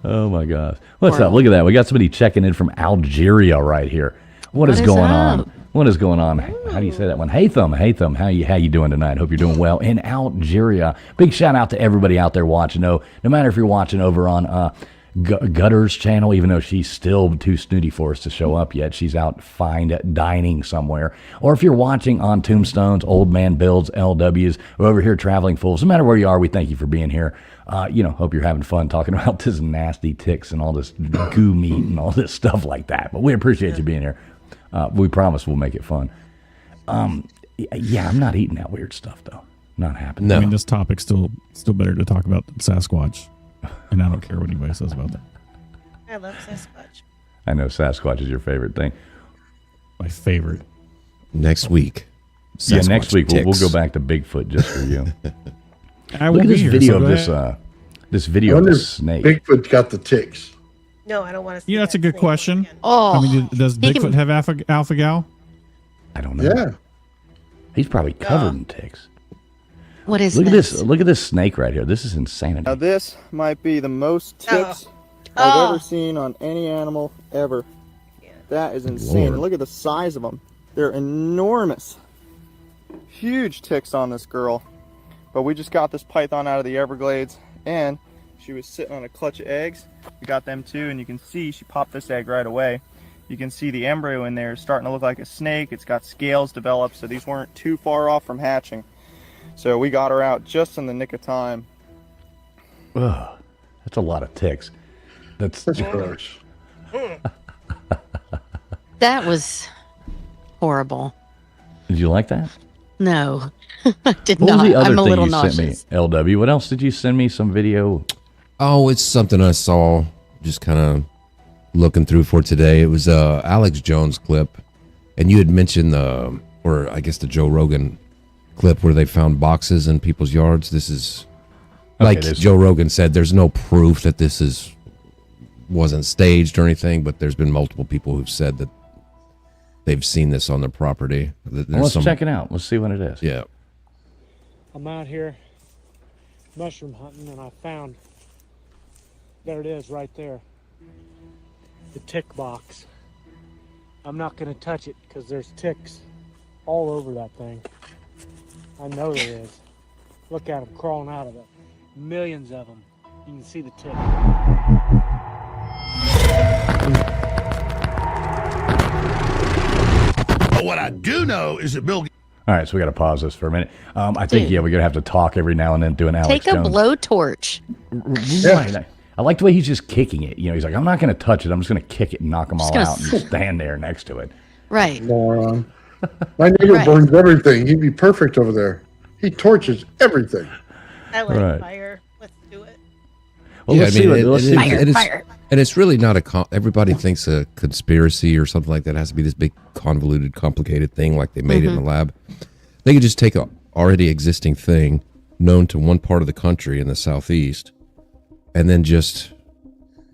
Oh my gosh. What's up? Look at that. We got somebody checking in from Algeria right here. What is going on? What is going on? How do you say that one? Haytham, how you doing tonight? Hope you're doing well in Algeria. Big shout out to everybody out there watching. No matter if you're watching over on Gutter's channel, even though she's still too snooty for us to show up yet. She's out fine dining somewhere. Or if you're watching on Tombstones, Old Man Builds, LWs, or over here Traveling Fools, no matter where you are, we thank you for being here. Hope you're having fun talking about this nasty ticks and all this goo meat and all this stuff like that. But we appreciate you being here. We promise we'll make it fun. I'm not eating that weird stuff though. Not happening. No. I mean, this topic's still better to talk about than Sasquatch, and I don't care what anybody says about that. I love Sasquatch. I know Sasquatch is your favorite thing. My favorite. Next week. Sasquatch next week we'll go back to Bigfoot just for you. Look at this video of this video of this snake. Bigfoot got the ticks. No, I don't want to see that's a good question. Oh, I mean, does Bigfoot have alpha-gal? I don't know. Yeah. He's probably covered in ticks. What is this? Look at this snake right here. This is insanity. Now this might be the most ticks I've ever seen on any animal ever. Yeah. That is insane. Lord. Look at the size of them. They're enormous. Huge ticks on this girl. But we just got this python out of the Everglades, and she was sitting on a clutch of eggs. We got them too, and you can see she popped this egg right away. You can see the embryo in there is starting to look like a snake. It's got scales developed, so these weren't too far off from hatching. So we got her out just in the nick of time. Ugh, that's a lot of ticks. That's gross. That was horrible. Did you like that? No, I did What not. was the other I'm a thing little you nauseous. sent me, LW? What else did you send me? Some video? Oh, it's something I saw just kind of looking through for today. It was a Alex Jones clip, and you had mentioned the Joe Rogan clip where they found boxes in people's yards. This is like Joe Rogan said, there's no proof that this wasn't staged or anything, but there's been multiple people who've said that they've seen this on their property. Let's check it out. Let's see what it is. Yeah. I'm out here mushroom hunting, and I found, there it is right there, the tick box. I'm not going to touch it because there's ticks all over that thing. I know there is. Look at them crawling out of it. Millions of them. You can see the tick. But what I do know is that Bill All right, so we got to pause this for a minute. I think, Dude. we're going to have to talk every now and then do an Alex Take a Jones. blowtorch. Right. I like the way he's just kicking it. He's like, I'm not going to touch it. I'm just going to kick it and knock them all gonna out and stand there next to it. Right. Moron. My neighbor Right. burns everything. He'd be perfect over there. He torches everything. I like Right. fire. Let's do it. Well, let's see. Let's see. And it's really not everybody thinks a conspiracy or something like that has to be this big, convoluted, complicated thing like they made it in the lab. They could just take a already existing thing known to one part of the country in the southeast, and then just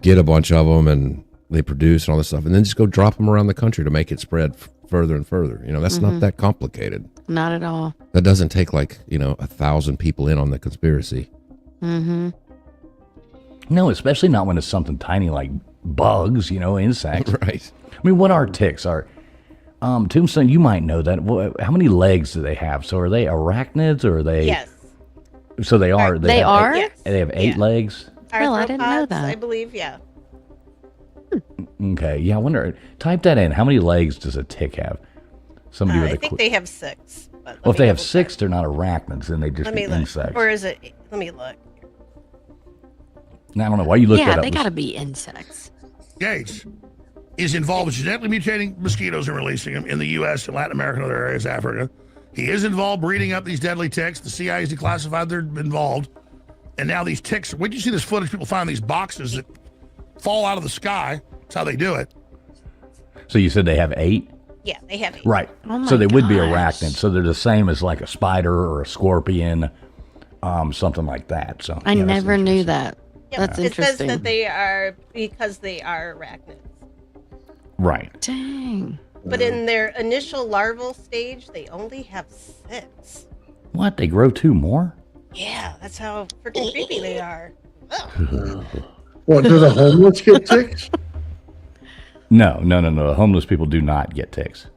get a bunch of them, and they produce and all this stuff, and then just go drop them around the country to make it spread further and further. That's not that complicated. Not at all. That doesn't take 1,000 people in on the conspiracy. Mm-hmm. No, especially not when it's something tiny like bugs, insects. Right. I mean, what are ticks? Tombstone, you might know that. How many legs do they have? So are they arachnids or are they? Yes. So they are. They are? Yes. They have 8 legs? Well, I didn't know Arthropods, that. I believe, yeah. Okay. Yeah, I wonder. Type that in. How many legs does a tick have? Somebody with I a think quick. they have 6. But Well, if they have 6, they're not arachnids, then they just let be me look. insects. Or is it? Let me look. Now, I don't know why you looked Yeah, that up. they got to be insects. Gates is involved with genetically mutating mosquitoes and releasing them in the U.S. and Latin America and other areas of Africa. He is involved breeding up these deadly ticks. The CIA has declassified they're involved. And now these ticks, when you see this footage, people find these boxes that fall out of the sky. That's how they do it. So you said they have 8? Yeah, they have 8. Right. Oh my So they would be gosh. arachnids. So they're the same as like a spider or a scorpion, something like that. So I yeah, that's never knew interesting. that. Yep. That's it interesting. says that they are because they are arachnids. Right. Dang. But in their initial larval stage, they only have 6. What? They grow 2 more? Yeah, that's how freaking creepy they are. What, do the homeless get ticks? No. Homeless people do not get ticks.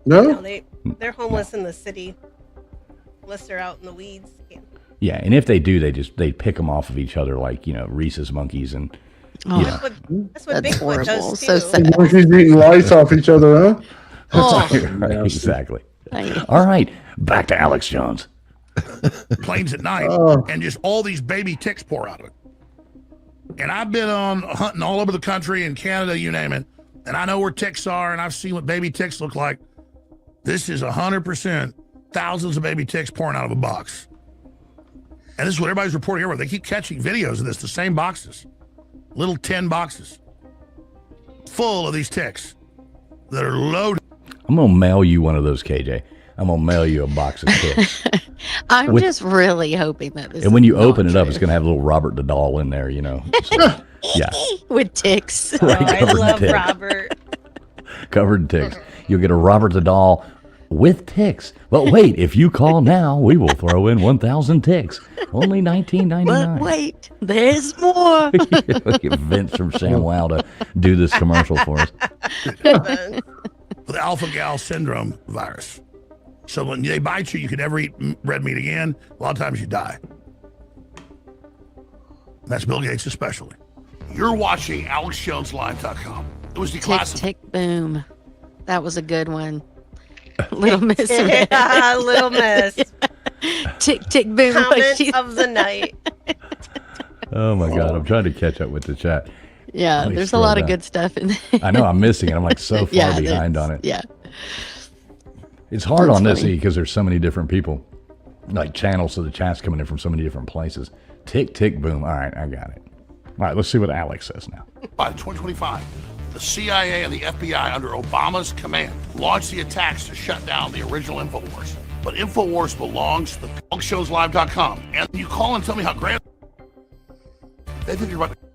No, they're homeless in the city, unless they're out in the weeds. Yeah. Yeah, and if they do, they pick them off of each other like Rhesus monkeys and. Oh, Yeah. That's what That's Bigfoot horrible. does So too. sad. Monkeys eating lice off each other, huh? Oh. Right, exactly. Nice. All right, back to Alex Jones. Planes at night, and just all these baby ticks pour out of it. And I've been on hunting all over the country, in Canada, you name it, and I know where ticks are, and I've seen what baby ticks look like. This is 100% thousands of baby ticks pouring out of a box. And this is what everybody's reporting everywhere. They keep catching videos of this, the same boxes, little 10 boxes, full of these ticks that are loaded. I'm gonna mail you one of those, KJ. I'm gonna mail you a box of ticks. I'm With- just really hoping that this And when is you not open it up, true. it's gonna have a little Robert the Doll in there, So, yeah, with ticks. Oh, Right, I covered in love ticks. Robert. covered in ticks. You'll get a Robert the Doll with ticks. But wait, if you call now, we will throw in 1,000 ticks. Only $19.99. But wait, there's more. Get Vince from ShamWow to do this commercial for us. For the alpha-gal syndrome virus. So when they bite you, you can never eat red meat again. A lot of times you die. That's Bill Gates especially. You're watching AlexJonesLive.com. It was Tick, declassified. tick, boom. That was a good one. Little Miss. Yeah, Little Miss. Tick, tick, boom. like Comment she- of the night. Oh my God, I'm trying to catch up with the chat. Yeah, Let me there's a scroll lot of down. good stuff in there. I know I'm missing it. I'm like so far Yeah, behind there's- on it. Yeah. It's hard That's on this funny. because there's so many different people, like channels, so the chat's coming in from so many different places. Tick, tick, boom. All right, I got it. All right, let's see what Alex says now. By 2025, the CIA and the FBI under Obama's command launched the attacks to shut down the original InfoWars. But InfoWars belongs to the AlexJonesLive.com. And you call and tell me how great they think you're about to.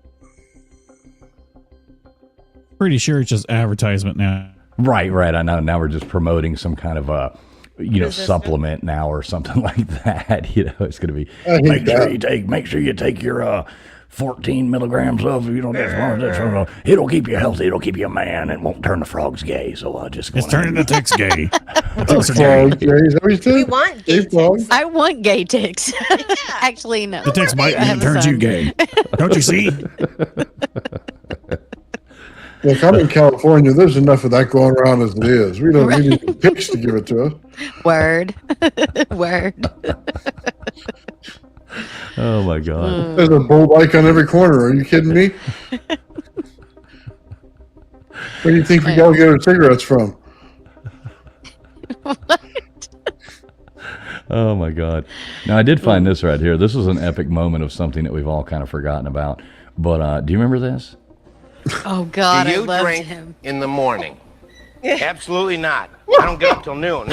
Pretty sure it's just advertisement now. Right. I know. Now we're just promoting some kind of Resistant. supplement now or something like that. It's going to be I hate make sure you take your 14 milligrams of this. It'll keep you healthy. It'll keep you a man. It won't turn the frogs gay. So just It's turning the ticks gay. Ticks are gay. Is that what you said? We want gay frogs? I want gay ticks. Actually, no. The ticks bite I me have and a turns son. you gay. Don't you see? Look, I'm in California. There's enough of that going around as it is. We don't need any pigs to give it to us. Word. Word. Oh my God. There's a bull bike on every corner. Are you kidding me? Where do you think we go get our cigarettes from? Oh my God. Now I did find this right here. This was an epic moment of something that we've all kind of forgotten about. But do you remember this? Oh God, Do I you loved drink him. in the morning? Absolutely not. I don't get up till noon.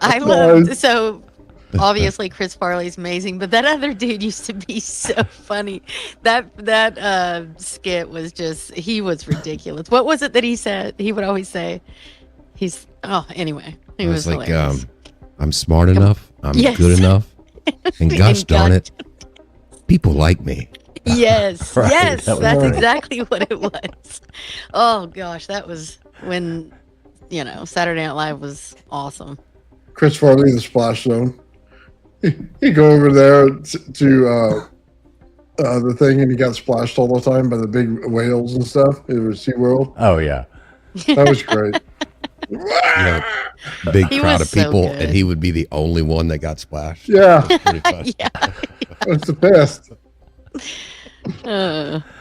I loved so obviously Chris Farley's amazing, but that other dude used to be so funny. That skit was just he was ridiculous. What was it that he said? He would always say anyway. He was like hilarious. I'm smart enough, I'm Yes. good enough, and gosh And darn God- it, people like me. Yes, Right, yes, that was that's great. exactly what it was. Oh gosh, that was when Saturday Night Live was awesome. Chris Farley, the Splash Zone. He'd go over there to the thing, and he got splashed all the time by the big whales and stuff. It was SeaWorld. Oh yeah. That was great. Big He crowd was of so people, good. and he would be the only one that got splashed. Yeah. That's pretty funny. That's the best.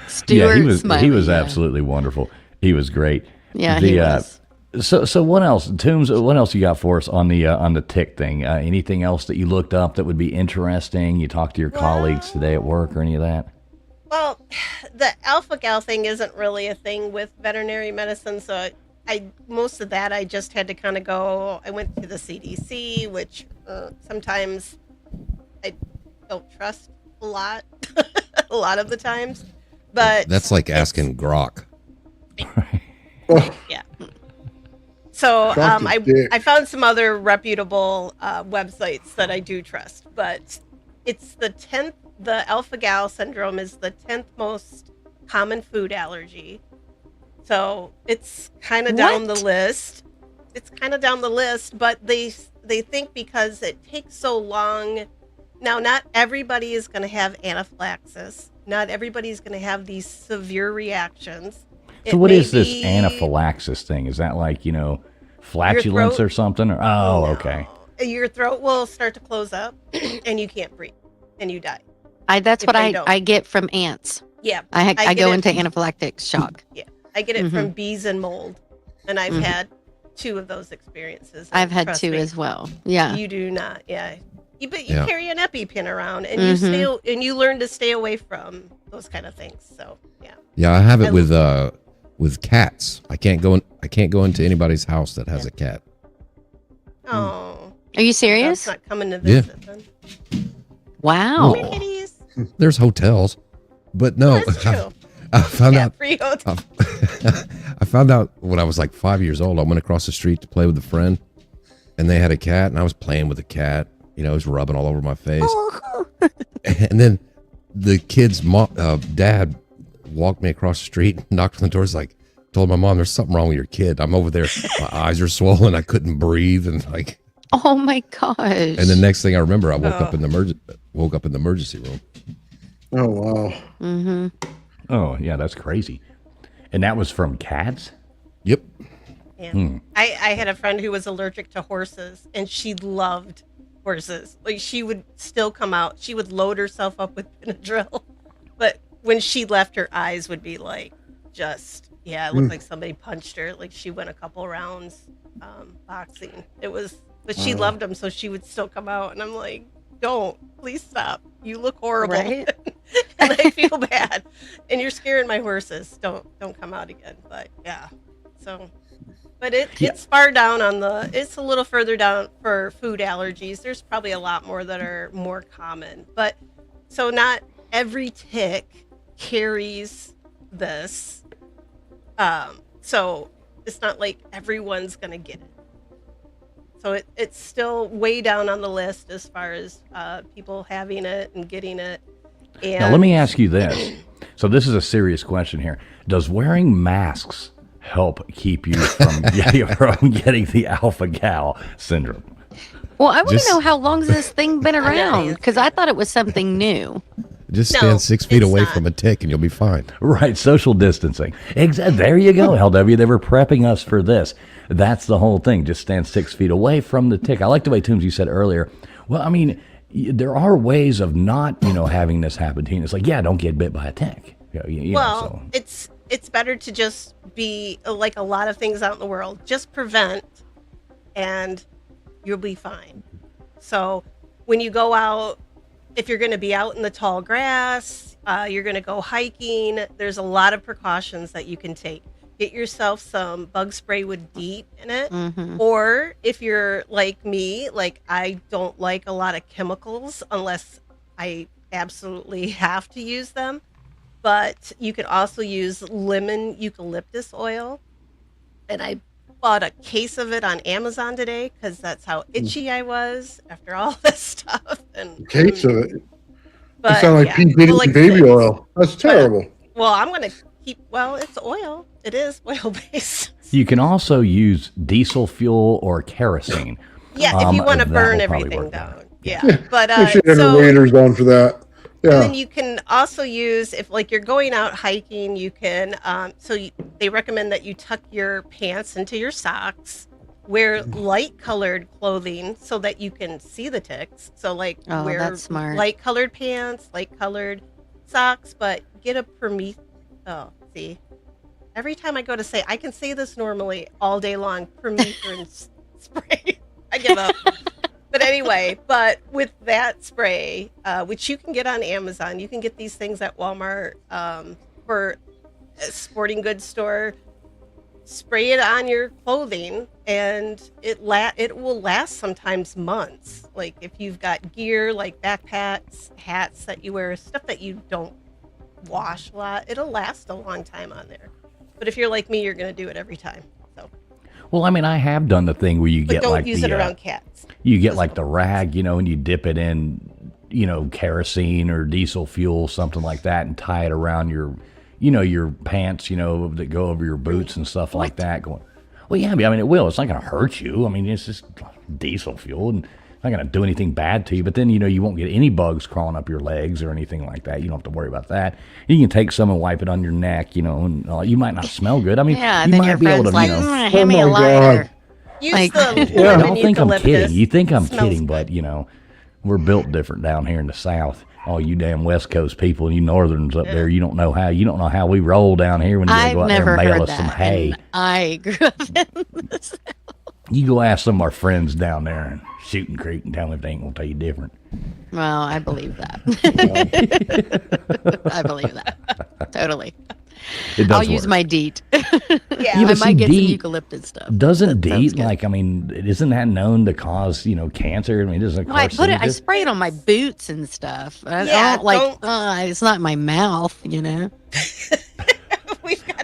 Stuart Yeah, he Smiley, was absolutely wonderful. He was great. Yeah, he was. So what else, Toombs? What else you got for us on the tick thing? Anything else that you looked up that would be interesting? You talked to your colleagues today at work or any of that? Well, the alpha gal thing isn't really a thing with veterinary medicine, so most of that I just had to kind of go. I went to the CDC, which sometimes I don't trust a lot, a lot of the times. But That's like asking Grok. yeah. So Trust is dick. I found some other reputable websites that I do trust, but it's the alpha-gal syndrome is the 10th most common food allergy. So it's kind of down the list. It's kind of down the list, but they think because it takes so long. Now, not everybody is going to have anaphylaxis. Not everybody's going to have these severe reactions. So what is this anaphylaxis thing? Is that like, flatulence or something? Okay. Your throat will start to close up and you can't breathe and you die. That's if what they don't. I get from ants. Yeah. I get go it- into anaphylactic shock. Yeah. I get it from bees and mold. And I've had 2 of those experiences. and I've had trust 2 me, as well. Yeah. You do not. Yeah. But you Yeah. carry an EpiPen around and you learn to stay away from those kind of things. So, yeah. Yeah, I have it with cats. I can't go into anybody's house that has a cat. Oh. Are you serious? That's not coming to Yeah. visit then. Wow. Hey, kitties. There's hotels, but no. That's true. I found out. Free hotel. I found out when I was like 5 years old. I went across the street to play with a friend, and they had a cat, and I was playing with the cat. It was rubbing all over my face. And then the kid's dad walked me across the street, knocked on the door. He's like, told my mom, "There's something wrong with your kid." I'm over there. My eyes are swollen. I couldn't breathe, and like. Oh my gosh. And the next thing I remember, I woke up in the emergency room. Oh wow. Mm-hmm. Oh yeah, that's crazy. And that was from cats? Yep. Yeah. I had a friend who was allergic to horses and she loved horses. Like she would still come out. She would load herself up with Benadryl. But when she left, her eyes would be like it looked like somebody punched her. Like she went a couple rounds boxing. But she loved them, so she would still come out. And I'm like, don't, please stop. You look horrible. Right? And I feel bad. And you're scaring my horses. Don't come out again. But yeah. So, but it's far down it's a little further down for food allergies. There's probably a lot more that are more common. But so not every tick carries this. So it's not like everyone's going to get it. So it's still way down on the list as far as people having it and getting it. And Now, let me ask you this. So this is a serious question here. Does wearing masks help keep you from getting the alpha-gal syndrome? Well, I want to know how long has this thing been around? Because I thought it was something new. Just No, stand 6 feet it's away not. from a tick and you'll be fine. Right, social distancing. There you go, LW. They were prepping us for this. That's the whole thing. Just stand 6 feet away from the tick. I like the way, Toombs, you said earlier. Well, I mean, there are ways of not, having this happen to you. It's like, yeah, don't get bit by a tick. Well, it's better to just be like a lot of things out in the world. Just prevent, and you'll be fine. So when you go out, if you're going to be out in the tall grass, you're going to go hiking, there's a lot of precautions that you can take. Get yourself some bug spray with DEET in it. Or if you're like me, like I don't like a lot of chemicals unless I absolutely have to use them. But you can also use lemon eucalyptus oil. And I bought a case of it on Amazon today because that's how itchy I was after all this stuff. And Case of it. But, You sound like yeah. P. Diddy Well, like baby six. oil. That's terrible. Well, I'm going to keep, it's oil. It is oil based. You can also use diesel fuel or kerosene. Yeah, if you want to that burn will probably everything work better. down. Yeah. But Make sure you have so, your waders on for that. and Yeah. then you can also use, if like you're going out hiking, you can, they recommend that you tuck your pants into your socks, wear light colored clothing so that you can see the ticks. So like wear that's smart. light colored pants, light colored socks, but get a see. Every time I go to say, I can say this normally all day long, permethrin spray. I give up. But anyway, with that spray, which you can get on Amazon, you can get these things at Walmart for a sporting goods store. Spray it on your clothing, and it will last sometimes months. Like if you've got gear like backpacks, hats that you wear, stuff that you don't wash a lot, it'll last a long time on there. But if you're like me, you're going to do it every time. So. Well, I mean, I have done the thing where you But get don't like use it around cats. You get like the rag, and you dip it in, kerosene or diesel fuel, something like that, and tie it around your, your pants, that go over your boots and stuff like that. Going, well, yeah, I mean, it will. It's not going to hurt you. I mean, it's just diesel fuel, and it's not going to do anything bad to you. But then, you won't get any bugs crawling up your legs or anything like that. You don't have to worry about that. You can take some and wipe it on your neck, and you might not smell good. I mean, Yeah, you and then might your be able friend's to, like, hand me a lighter. Use Like- the Yeah, lemon don't think I'm eucalyptus. kidding. You think I'm Smells kidding, but we're built different down here in the South. All you damn West Coast people and you Northerns up there, you don't know how we roll down here when you gotta I've go out there never and bail heard us some that. hay. And I grew up in the South. You go ask some of our friends down there in Shooting Creek and tell them if they ain't gonna tell you different. Well, I believe that. I believe that. Totally. It does I'll use work. my DEET. Yeah, I but might see, get some DEET eucalyptus stuff. Doesn't That sounds DEET good. isn't that known to cause cancer? I mean, isn't it Well, I carcinogen? spray it on my boots and stuff. I Yeah, don't like. don't- It's not in my mouth,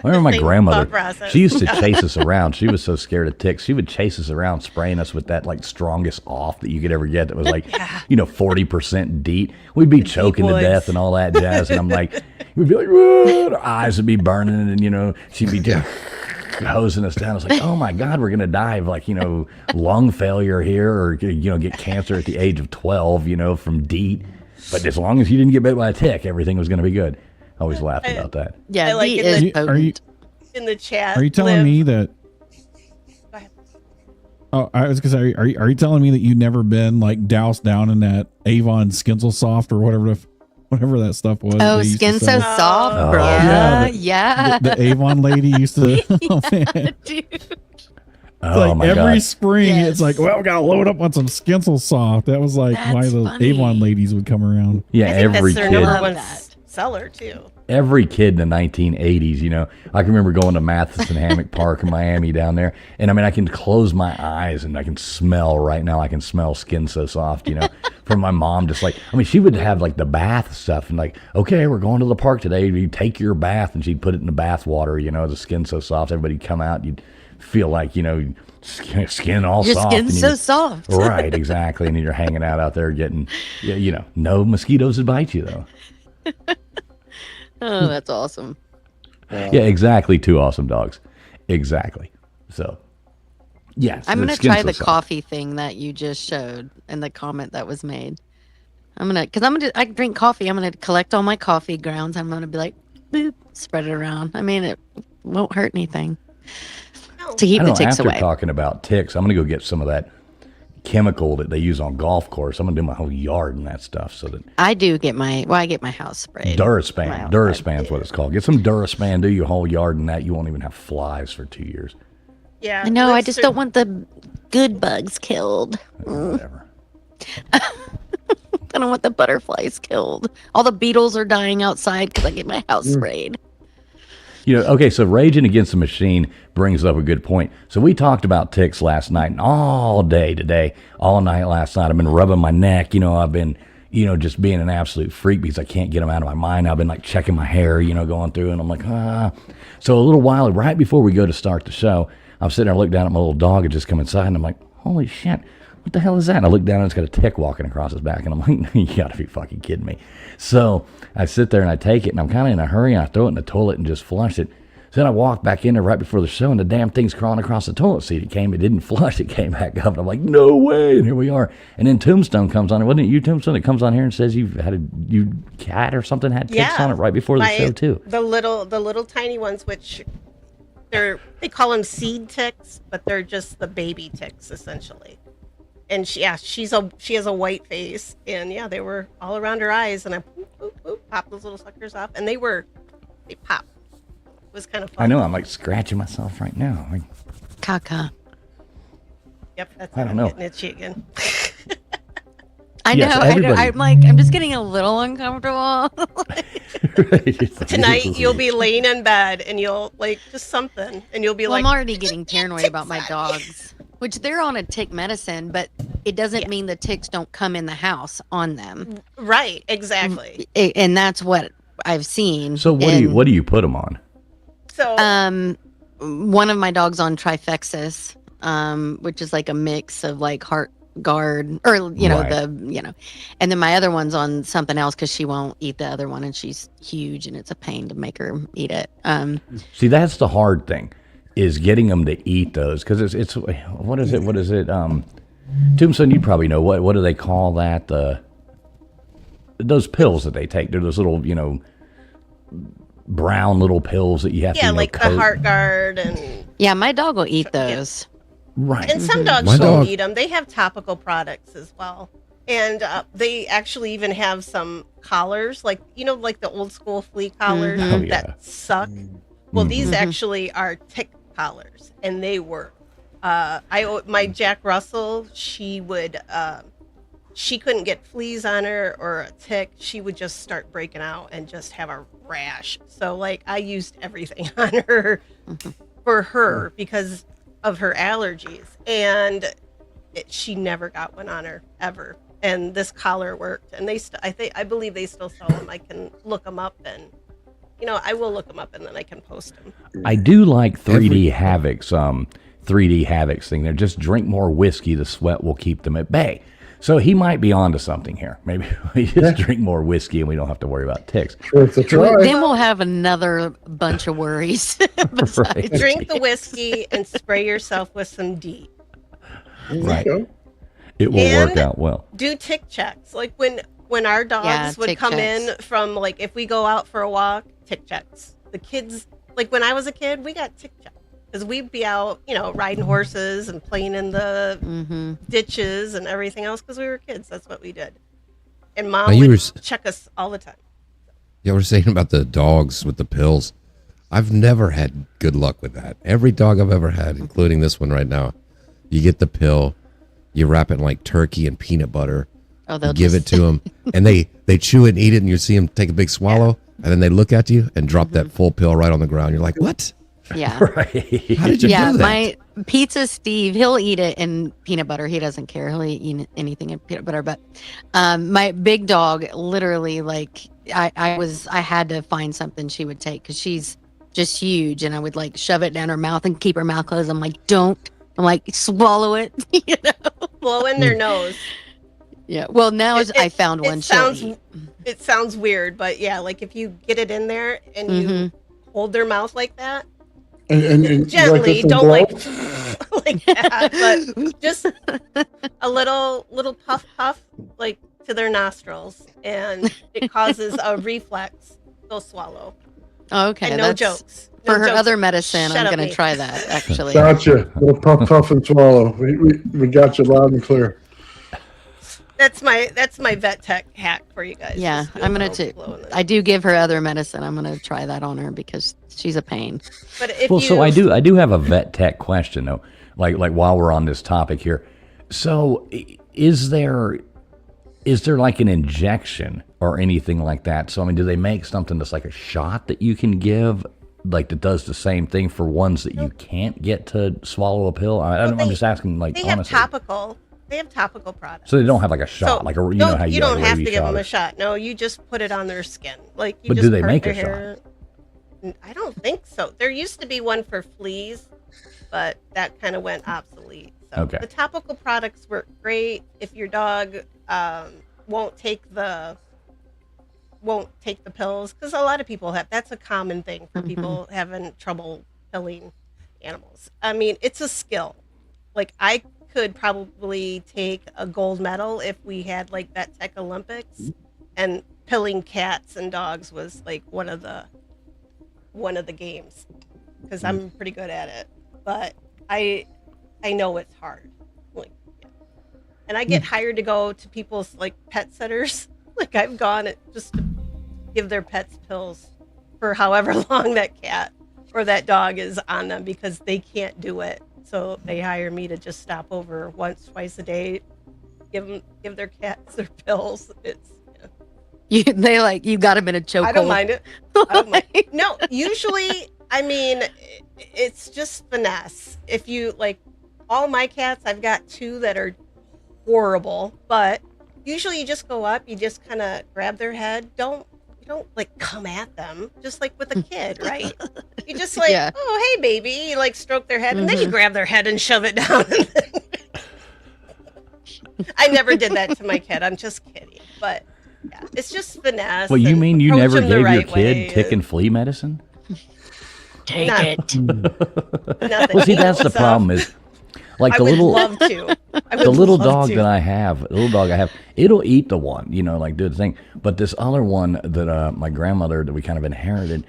I remember my same grandmother. thought process. She used to chase us around. She was so scared of ticks. She would chase us around, spraying us with that like strongest off that you could ever get. That was like, 40% DEET. We'd be choking to woods. death and all that jazz. And I'm like, we'd be like, "Whoa," our eyes would be burning, and she'd be just hosing us down. I was like, oh my God, we're gonna die of like lung failure here, or get cancer at the age of 12, from DEET. But as long as you didn't get bit by a tick, everything was gonna be good. I always laughed about that. Yeah, I like DEET in is the- potent. In the chat. Are you telling Liv- me that? Go ahead. Oh, I was gonna say, are you telling me that you've never been like doused down in that Avon Skinsel Soft or whatever that stuff was? Oh, they used to skin so sell? soft, Oh, bro. yeah, Yeah. The Avon lady used to. Oh man. Dude. It's Oh like my every God. spring, Yes. it's like, well, we gotta load up on some Skinsel Soft. That was like why That's the funny. Avon ladies would come around. Yeah, I think every that's their kid. number one That. seller too. Every kid in the 1980s, I can remember going to Matheson Hammock Park in Miami down there. And I mean, I can close my eyes and I can smell right now. I can smell Skin So Soft, from my mom. Just like, I mean, she would have like the bath stuff and like, okay, we're going to the park today. You take your bath, and she'd put it in the bath water, the Skin So Soft. Everybody'd come out. You'd feel like, skin all Your soft. skin's and so you- soft. Right, exactly. And you're hanging out there getting, no mosquitoes would bite you though. Oh, that's awesome. Yeah, exactly. Two awesome dogs. Exactly. So, yes. I'm the gonna Skin try So the Soft. coffee thing that you just showed and the comment that was made. I drink coffee. I'm gonna collect all my coffee grounds. I'm gonna be like, boop, spread it around. I mean, it won't hurt anything to keep I the don't know, ticks after away. talking about ticks, I'm going to go get some of that chemical that they use on golf course. I'm going to do my whole yard and that stuff so that I get my house sprayed. Duraspan. Duraspan's what it's called. Get some Duraspan, do your whole yard and that. You won't even have flies for 2 years. Yeah. I know. I just don't want the good bugs killed. Whatever. I don't want the butterflies killed. All the beetles are dying outside because I get my house sprayed. Okay, so raging against the machine brings up a good point. So we talked about ticks last night and all day today, all night last night. I've been rubbing my neck. I've been, just being an absolute freak because I can't get them out of my mind. I've been like checking my hair, going through, and I'm like, ah. So a little while, right before we go to start the show, I'm sitting there, looking down at my little dog had just come inside, and I'm like, holy shit. What the hell is that? And I look down and it's got a tick walking across his back. And I'm like, you got to be fucking kidding me. So I sit there and I take it and I'm kind of in a hurry and I throw it in the toilet and just flush it. So then I walk back in there right before the show and the damn thing's crawling across the toilet seat. It didn't flush. It came back up. And I'm like, no way. And here we are. And then Tombstone comes on. Wasn't it you, Tombstone, that comes on here and says you cat or something had ticks on it right before the show too? The little tiny ones, which they call them seed ticks, but they're just the baby ticks essentially. And she has a white face, and they were all around her eyes, and I popped those little suckers off, and they popped. It was kind of fun. I know, I'm like scratching myself right now. Caca. Yep, that's I don't know. getting itchy again. I Yes, know. everybody- I'm just getting a little uncomfortable. Tonight you'll be laying in bed, and you'll just something, and you'll be Well, like, I'm already getting paranoid about my dogs, which they're on a tick medicine, but it doesn't mean the ticks don't come in the house on them. right, exactly. And that's what I've seen. So what do you put them on? So one of my dogs on Trifexis, which is like a mix of like Heart Guard or and then my other one's on something else because she won't eat the other one and she's huge and it's a pain to make her eat it. See, that's the hard thing, is getting them to eat those, because it's what is it? Tombstone, you probably know what do they call that? Those pills that they take. They're those little brown little pills that you have to like coat. the Heart Guard and my dog will eat those. Right. And some dogs don't eat them. They have topical products as well. And they actually even have some collars, like the old school flea collars that suck. Well, these actually are tick collars, and they work. My Jack Russell, she couldn't get fleas on her or a tick. She would just start breaking out and just have a rash. So I used everything on her for her because of her allergies, and she never got one on her ever. And this collar worked, and I believe they still sell them. I can look them up, and I will look them up, and then I can post them. I do like 3D Havoc's 3D Havoc's thing. They're just drink more whiskey. The sweat will keep them at bay. So he might be onto something here. Maybe we just drink more whiskey and we don't have to worry about ticks. Then we'll have another bunch of worries. Right. Drink the whiskey and spray yourself with some DEET. Right. It will work out well. Do tick checks. Like when our dogs would come in from if we go out for a walk, tick checks. The kids, when I was a kid, we got tick checks. Because we'd be out, riding horses and playing in the ditches and everything else because we were kids. That's what we did. And Mom would check us all the time. Yeah, we're saying about the dogs with the pills. I've never had good luck with that. Every dog I've ever had, including this one right now, you get the pill, you wrap it in like turkey and peanut butter, you give it to them, and they chew it and eat it, and you see them take a big swallow, and then they look at you and drop that full pill right on the ground. You're like, what? Yeah. Right. How did you do that? My pizza Steve, he'll eat it in peanut butter. He doesn't care. He'll eat anything in peanut butter. But my big dog, literally, I had to find something she would take because she's just huge, and I would shove it down her mouth and keep her mouth closed. I'm like, don't. I'm like, swallow it. Blow in their nose. Yeah. Well, now I found one. It sounds weird, but if you get it in there and you hold their mouth like that. And gently, don't like that, but just a little puff, to their nostrils, and it causes a reflex. They'll swallow. Okay, And no that's jokes. for No her jokes. other medicine. Shut I'm up, going to Nate. try that actually. Gotcha. Little puff, puff, and swallow. We got you loud and clear. That's my vet tech hack for you guys. Yeah, Just do a I'm gonna little blow in the I do give her other medicine. I'm gonna try that on her because she's a pain. But if Well, you, so I do have a vet tech question though. Like while we're on this topic here, so is there like an injection or anything like that? So I mean, do they make something that's like a shot that you can give, like that does the same thing for ones that you can't get to swallow a pill? I'm just asking, like they have honestly. topical. They have topical products. So they don't have like a shot, So, like a you no, know how you, you don't like a have to rabies give them shot a or- shot. No, you just put it on their skin. Like you But just do they part make their a hair. I don't think so. There used to be one for fleas, but that kind of went obsolete. So Okay. the topical products work great if your dog won't take the pills, because a lot of people have. That's a common thing for people having trouble pilling animals. I mean, it's a skill. Like I could probably take a gold medal if we had like Vet Tech Olympics, and pilling cats and dogs was like one of the games, because I'm pretty good at it. But I know it's hard. Like, yeah. And I get hired to go to people's like pet sitters. Like I've gone just to give their pets pills for however long that cat or that dog is on them, because they can't do it. So they hire me to just stop over once, twice a day, give their cats their pills. It's You got them in a chokehold. I don't mind it. I don't mind. No, usually, I mean, it's just finesse. If you like, all my cats, I've got 2 that are horrible, but usually you just go up, you just kind of grab their head. You don't like come at them, just like with a kid, right? You just like, Yeah. oh, hey, baby. You like stroke their head, and then you grab their head and shove it down. I never did that to my kid. I'm just kidding. But yeah, it's just finesse. Well, you and mean you approach never them the gave your right kid way. tick and flea medicine? Take Not- it. Nothing. Well, see, that's the So, problem is, like I the would little love to. I would the little love dog to. that I have, it'll eat the one, like do the thing. But this other one that my grandmother that we kind of inherited,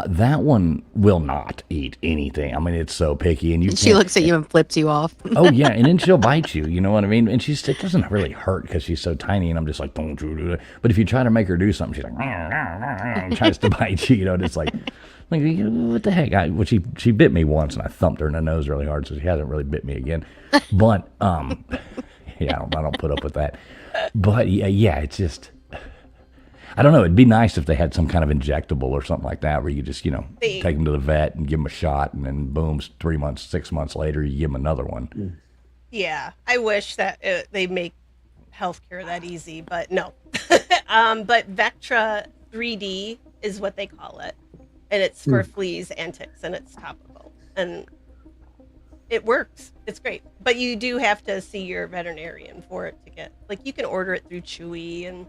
that one will not eat anything. I mean, it's so picky, and She looks at you and flips you off. Oh yeah, and then she'll bite you. You know what I mean? And it doesn't really hurt because she's so tiny, and I'm just like, don't you do that. But if you try to make her do something, she's like, and tries to bite you. And it's like what the heck? Well, she bit me once, and I thumped her in the nose really hard, so she hasn't really bit me again. But yeah, I don't put up with that. But yeah, it's just. I don't know. It'd be nice if they had some kind of injectable or something like that, where you just, take them to the vet and give them a shot, and then boom, 3 months, 6 months later, you give them another one. Yeah, I wish that they make healthcare that easy, but no. But Vectra 3D is what they call it, and it's for fleas and ticks, and it's topical, and it works. It's great, but you do have to see your veterinarian for it to get. Like, you can order it through Chewy, and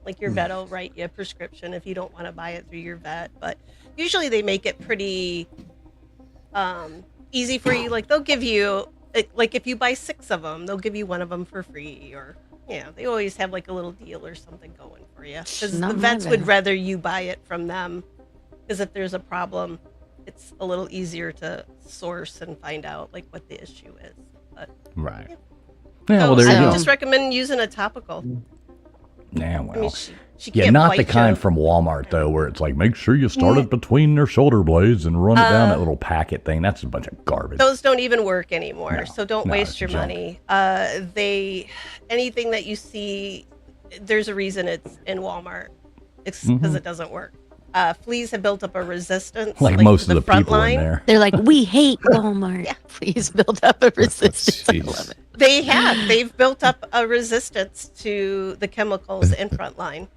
like your vet will write you a prescription if you don't want to buy it through your vet. But usually they make it pretty easy for you. Like they'll give you, like if you buy 6 of them, they'll give you 1 of them for free, or they always have like a little deal or something going for you, because the Not my vets would vet. rather you buy it from them, because if there's a problem, it's a little easier to source and find out like what the issue is. But Right. Yeah, so well, there I you would go. just recommend using a topical. Yeah, well. I mean, she Yeah, can't not the bite kind you. from Walmart, though, where it's like, make sure you start it between their shoulder blades and run it down that little packet thing. That's a bunch of garbage. Those don't even work anymore, No, so don't no, waste it's your junk. money. Anything that you see, there's a reason it's in Walmart. It's because it doesn't work. Fleas have built up a resistance, Like most to of the front people line. in there. They're like, we hate Walmart. Please build up a resistance. I love it. They've built up a resistance to the chemicals in front line.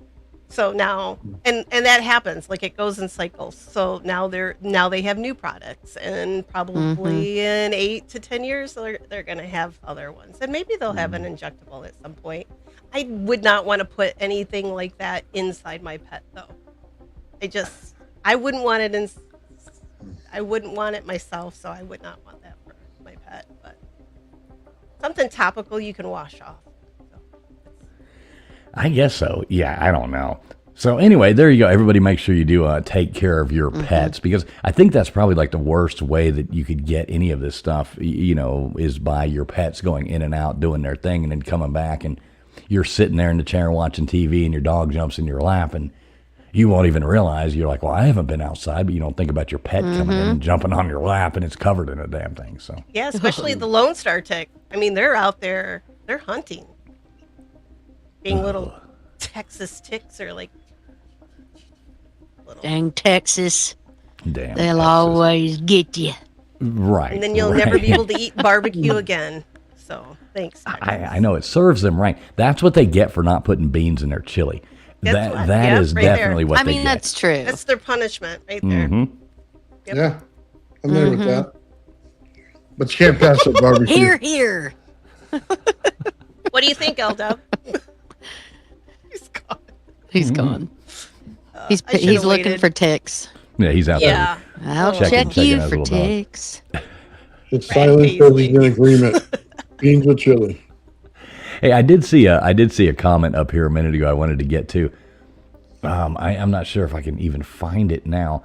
So now, and that happens, like it goes in cycles. So now they have new products, and probably in 8 to 10 years they're going to have other ones, and maybe they'll have an injectable at some point. I would not want to put anything like that inside my pet, though. I wouldn't want it I wouldn't want it myself, so I would not want that for my pet. But something topical you can wash off. I guess so. Yeah, I don't know. So anyway, there you go. Everybody make sure you do take care of your pets, because I think that's probably like the worst way that you could get any of this stuff, is by your pets going in and out, doing their thing, and then coming back, and you're sitting there in the chair watching TV and your dog jumps in your lap, and you won't even realize. You're like, well, I haven't been outside, but you don't think about your pet coming in and jumping on your lap, and it's covered in a damn thing. So Yeah, especially the Lone Star tick. I mean, they're out there, they're hunting. Being little Texas ticks are like Dang Texas. Damn. They'll always get you. Right. And then you'll never be able to eat barbecue again. So thanks. I know it serves them right. That's what they get for not putting beans in their chili. That yeah, is right definitely there. what I they mean, get. that's true. That's their punishment right there. Mm-hmm. Yep. Yeah, I'm there with that. But you can't pass up barbecue. Here, here. What do you think, Eldub? He's gone. I should've He's looking waited. for ticks. Yeah, he's out Yeah. I'll Checking check you his for little dog. ticks. It's silence says he's in agreement. Beans with chili. Hey, I did see a comment up here a minute ago I wanted to get to. I'm not sure if I can even find it now.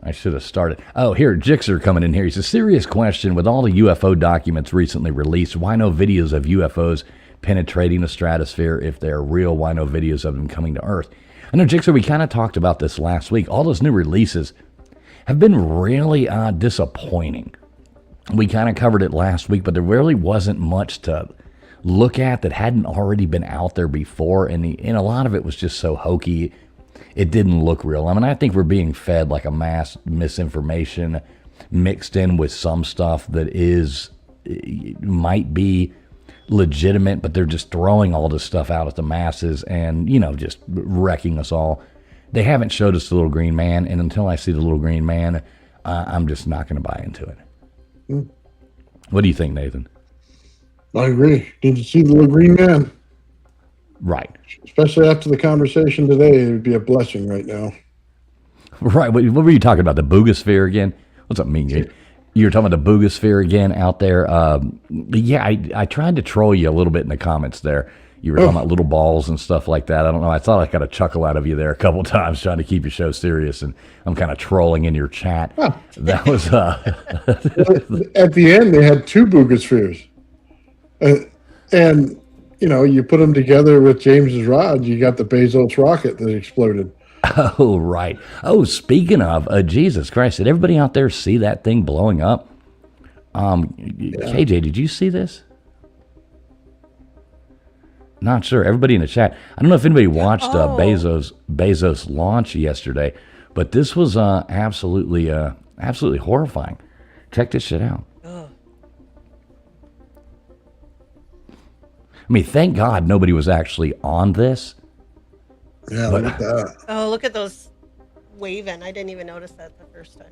I should have started. Oh, here, Jixer coming in here. He's a serious question. With all the UFO documents recently released, why no videos of UFOs penetrating the stratosphere? If they're real, why no videos of them coming to Earth? I know, Jixer, we kind of talked about this last week. All those new releases have been really disappointing. We kind of covered it last week, but there really wasn't much to look at that hadn't already been out there before, and a lot of it was just so hokey. It didn't look real. I mean, I think we're being fed like a mass misinformation mixed in with some stuff that might be legitimate, but they're just throwing all this stuff out at the masses and, just wrecking us all. They haven't showed us the little green man, and until I see the little green man, I'm just not going to buy into it. What do you think, Nathan? I agree. Need to see the little green man. Right. Especially after the conversation today, it would be a blessing right now. Right. What were you talking about? The boogosphere again? What's up, Mean Gene? You were talking about the boogosphere again out there. Yeah, I tried to troll you a little bit in the comments there. You were talking about little balls and stuff like that. I don't know. I thought I got a chuckle out of you there a couple times trying to keep your show serious, and I'm kind of trolling in your chat. Huh. That was At the end, they had two boogospheres. And you put them together with James's rod, you got the Bezos rocket that exploded. Oh, right. Oh, speaking of, Jesus Christ, did everybody out there see that thing blowing up? KJ, did you see this? Not sure. Everybody in the chat. I don't know if anybody watched Bezos launch yesterday, but this was absolutely horrifying. Check this shit out. I mean, thank God nobody was actually on this. Yeah, look at that. Oh, look at those waving. I didn't even notice that the first time.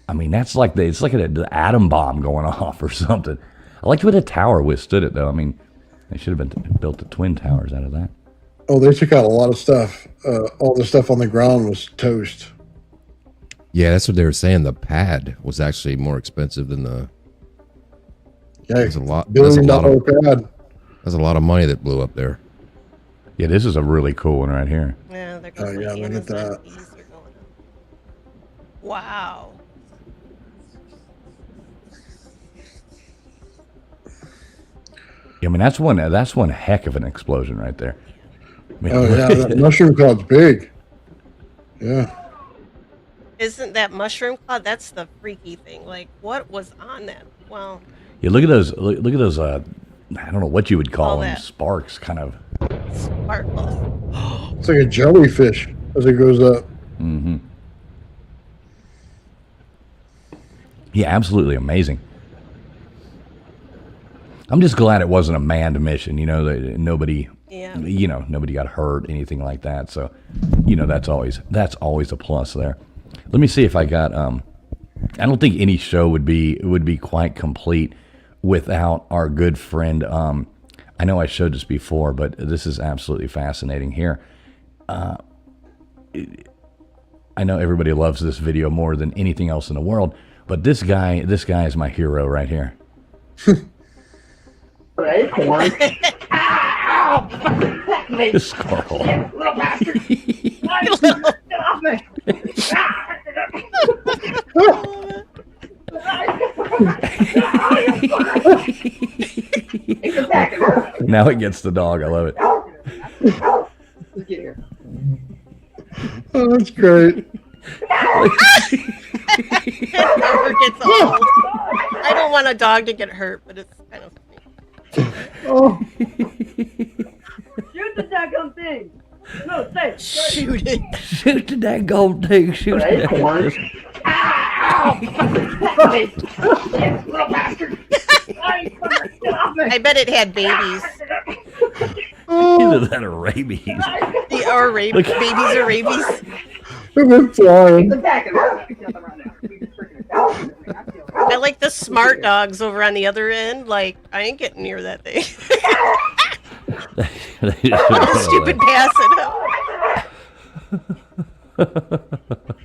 I mean, it's like the atom bomb going off or something. I liked what the tower withstood it, though. I mean, they should have been built the twin towers out of that. Oh, they took out a lot of stuff. All the stuff on the ground was toast. Yeah, that's what they were saying. The pad was actually more expensive than the. Yeah, there's a lot. $1 billion pad. There's a lot of money that blew up there. Yeah, this is a really cool one right here. Yeah, there goes the look at that. fees are going up. Wow. Yeah, I mean, that's one heck of an explosion right there. I mean, Oh yeah, that mushroom cloud's big. Yeah. Isn't that mushroom cloud? That's the freaky thing. Like, what was on that? Well, Yeah, look at those. Look at those. I don't know what you would call All them. that. Sparks, kind of. sparkles. It's like a jellyfish as it goes up. Mm-hmm. Yeah, absolutely amazing. I'm just glad it wasn't a manned mission. That nobody. Yeah. Nobody got hurt, anything like that. So, that's always a plus there. Let me see if I got. I don't think any show would be quite complete without our good friend. I know I showed this before, but this is absolutely fascinating here. I know everybody loves this video more than anything else in the world, but this guy is my hero right here. Acorn. Squirrel. Little bastard! Get off me! Now it gets the dog. I love it. Get here. Oh, that's great. It never gets old. I don't want a dog to get hurt, but it's kind of funny. Oh. Shoot the daggum thing! No, stay! Shoot it! Shoot the daggone thing! Shoot the daggone thing! Little bastard! Get off me! I bet it had babies. Either that or rabies. Or rabies. Babies or rabies. I'm flying. I like the smart dogs over on the other end. Like, I ain't getting near that thing. The stupid passing.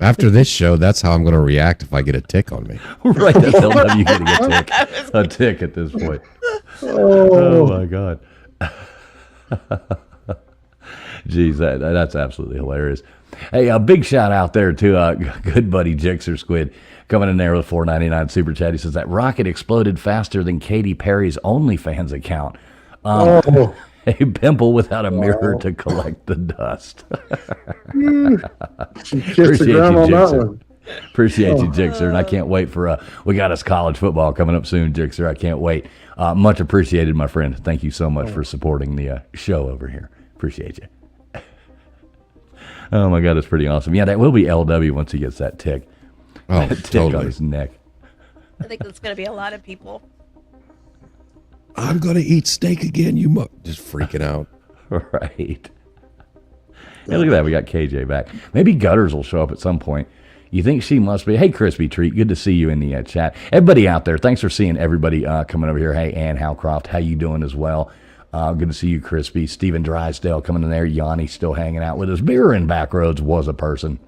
After this show, that's how I'm going to react if I get a tick on me. Right, that's LW getting a tick at this point. Oh my god. Jeez, that's absolutely hilarious. Hey, a big shout out there to good buddy Jixer Squid coming in there with $4.99 super chat. He says that rocket exploded faster than Katy Perry's OnlyFans account. A pimple without a mirror to collect the dust. Appreciate you, Jixer. Appreciate you, Jixer, and I can't wait for we got us college football coming up soon, Jixer. I can't wait. Much appreciated, my friend. Thank you so much for supporting the show over here. Appreciate you. Oh my God, that's pretty awesome. Yeah, that will be LW once he gets that tick. Oh, that tick totally. on his neck. I think that's going to be a lot of people. I'm going to eat steak again, just freaking out. Right. Hey, look at that. We got KJ back. Maybe Gutters will show up at some point. You think she must be? Hey, Crispy Treat. Good to see you in the chat. Everybody out there, thanks for seeing everybody coming over here. Hey, Ann Howcroft, how you doing as well? Good to see you, Crispy. Stephen Drysdale coming in there. Yanni still hanging out with us. Beer in Backroads was a person.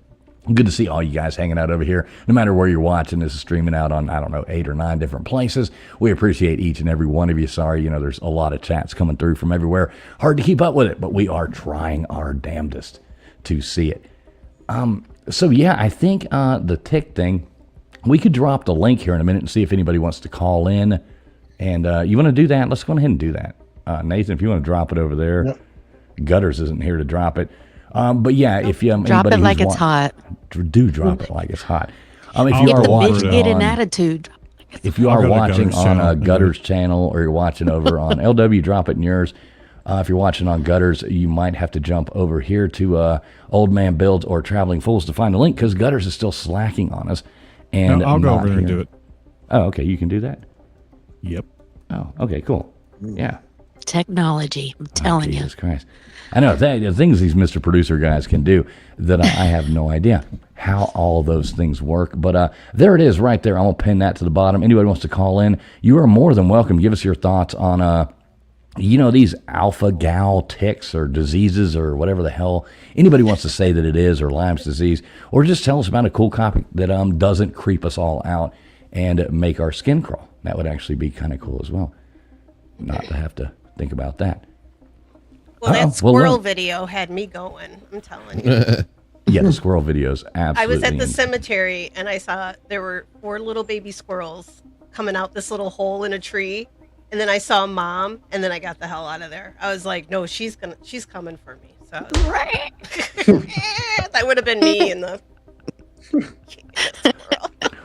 Good to see all you guys hanging out over here. No matter where you're watching, this is streaming out on, 8 or 9 different places. We appreciate each and every one of you. Sorry, there's a lot of chats coming through from everywhere. Hard to keep up with it, but we are trying our damnedest to see it. So yeah, I think the tick thing, we could drop the link here in a minute and see if anybody wants to call in. And you want to do that? Let's go ahead and do that. Nathan, if you want to drop it over there. Yep. Gutters isn't here to drop it. But yeah, if you drop it like it's hot. Do drop it like it's hot. If you are watching, get an attitude. If you are watching on Gutters channel, or you're watching over on LW, drop it in yours. If you're watching on Gutters, you might have to jump over here to Old Man Builds or Traveling Fools to find the link, because Gutters is still slacking on us. And I'll go over there and do it. Oh, okay, you can do that. Yep. Oh, okay, cool. Yeah. Technology, I'm telling you. Jesus Christ. I know the things these Mr. Producer guys can do that I have no idea how all those things work. But there it is right there. I'm going to pin that to the bottom. Anybody wants to call in, you are more than welcome. Give us your thoughts on, these alpha gal ticks or diseases or whatever the hell anybody wants to say that it is, or Lyme's disease, or just tell us about a cool topic that doesn't creep us all out and make our skin crawl. That would actually be kind of cool as well. Not to have to think about that. Well, that squirrel video had me going. I'm telling you. Yeah, the squirrel videos, absolutely. I was at the cemetery and I saw there were 4 little baby squirrels coming out this little hole in a tree, and then I saw Mom, and then I got the hell out of there. I was like, no, she's coming for me. So right, that would have been me in the.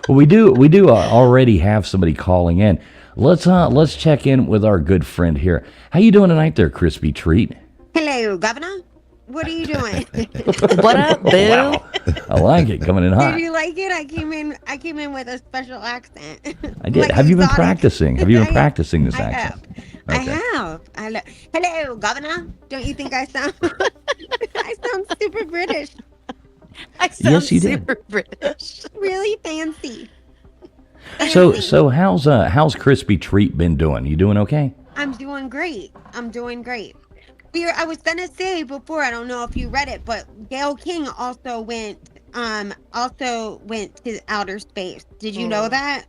Well, we do already have somebody calling in. Let's check in with our good friend here. How you doing tonight, there, Crispy Treat? Hello, Governor. What are you doing? What up, Bill? Wow. I like it, coming in hot. Did you like it? I came in with a special accent. I did. Have you been practicing? Have you been practicing this accent? I have. Hello, Governor. Don't you think I sound? I sound super British. I sound Yes, you did. super British. Really fancy. So how's Crispy Treat been doing? You doing okay? I'm doing great. I was gonna say before, I don't know if you read it, but Gail King also went to outer space. Did you know that?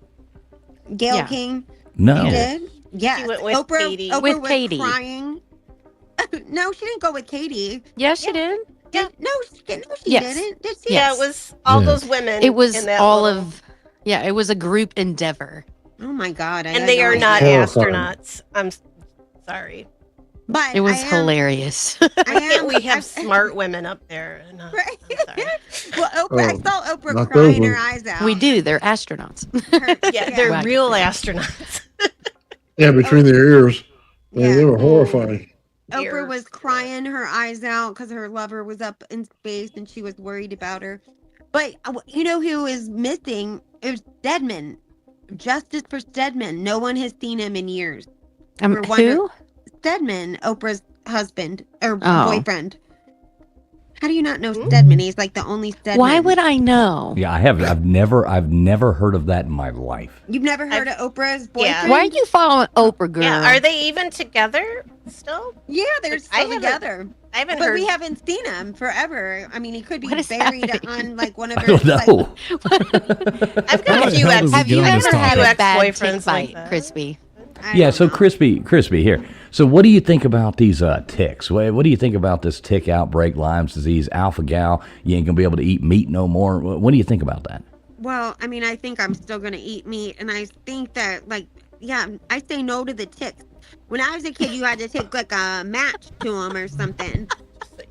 Gail King? No. You did? Yeah. She went with Katie. Oprah With was Katie. crying. No, she didn't go with Katie. Yes, she did. Yeah. No, she Yes. didn't. Did she? Yeah, it was all Yeah. those women. It was in that all little- of. Yeah, it was a group endeavor. Oh my God! and they are not Horrifying. astronauts. I'm sorry. But It was I am, hilarious. I am. We have smart women up there. And, I'm sorry. Well, Oprah, I Oh, saw Oprah not crying those her ones. eyes out. We do. They're astronauts. Yeah, they're Right. real astronauts. Yeah, between their ears. They were horrifying. Oprah was crying her eyes out because her lover was up in space and she was worried about her. But you know who is missing? It was Stedman. Justice for Stedman. No one has seen him in years. We're wondering- Who? Stedman, Oprah's husband or Oh. boyfriend. How do you not know Stedman? He's like the only Stedman. Why would I know? Yeah, I have. I've never heard of that in my life. You've never heard of Oprah's boyfriend? Why are you following Oprah, girl? Yeah, are they even together still? Yeah, they're I still haven't- together. I haven't But heard. we haven't seen him forever. I mean, he could be What is buried happening? on like one of I her. don't know. I've got a few hell did ex. we Have get you on ever this had topic? a bad tick Ex-boyfriends like bite, that. Crispy? Yeah, so Crispy here. So what do you think about these ticks? What do you think about this tick outbreak, Lyme's disease, alpha gal? You ain't gonna be able to eat meat no more. What do you think about that? Well, I mean, I think I'm still gonna eat meat, and I think that I say no to the ticks. When I was a kid, you had to take like a match to them or something.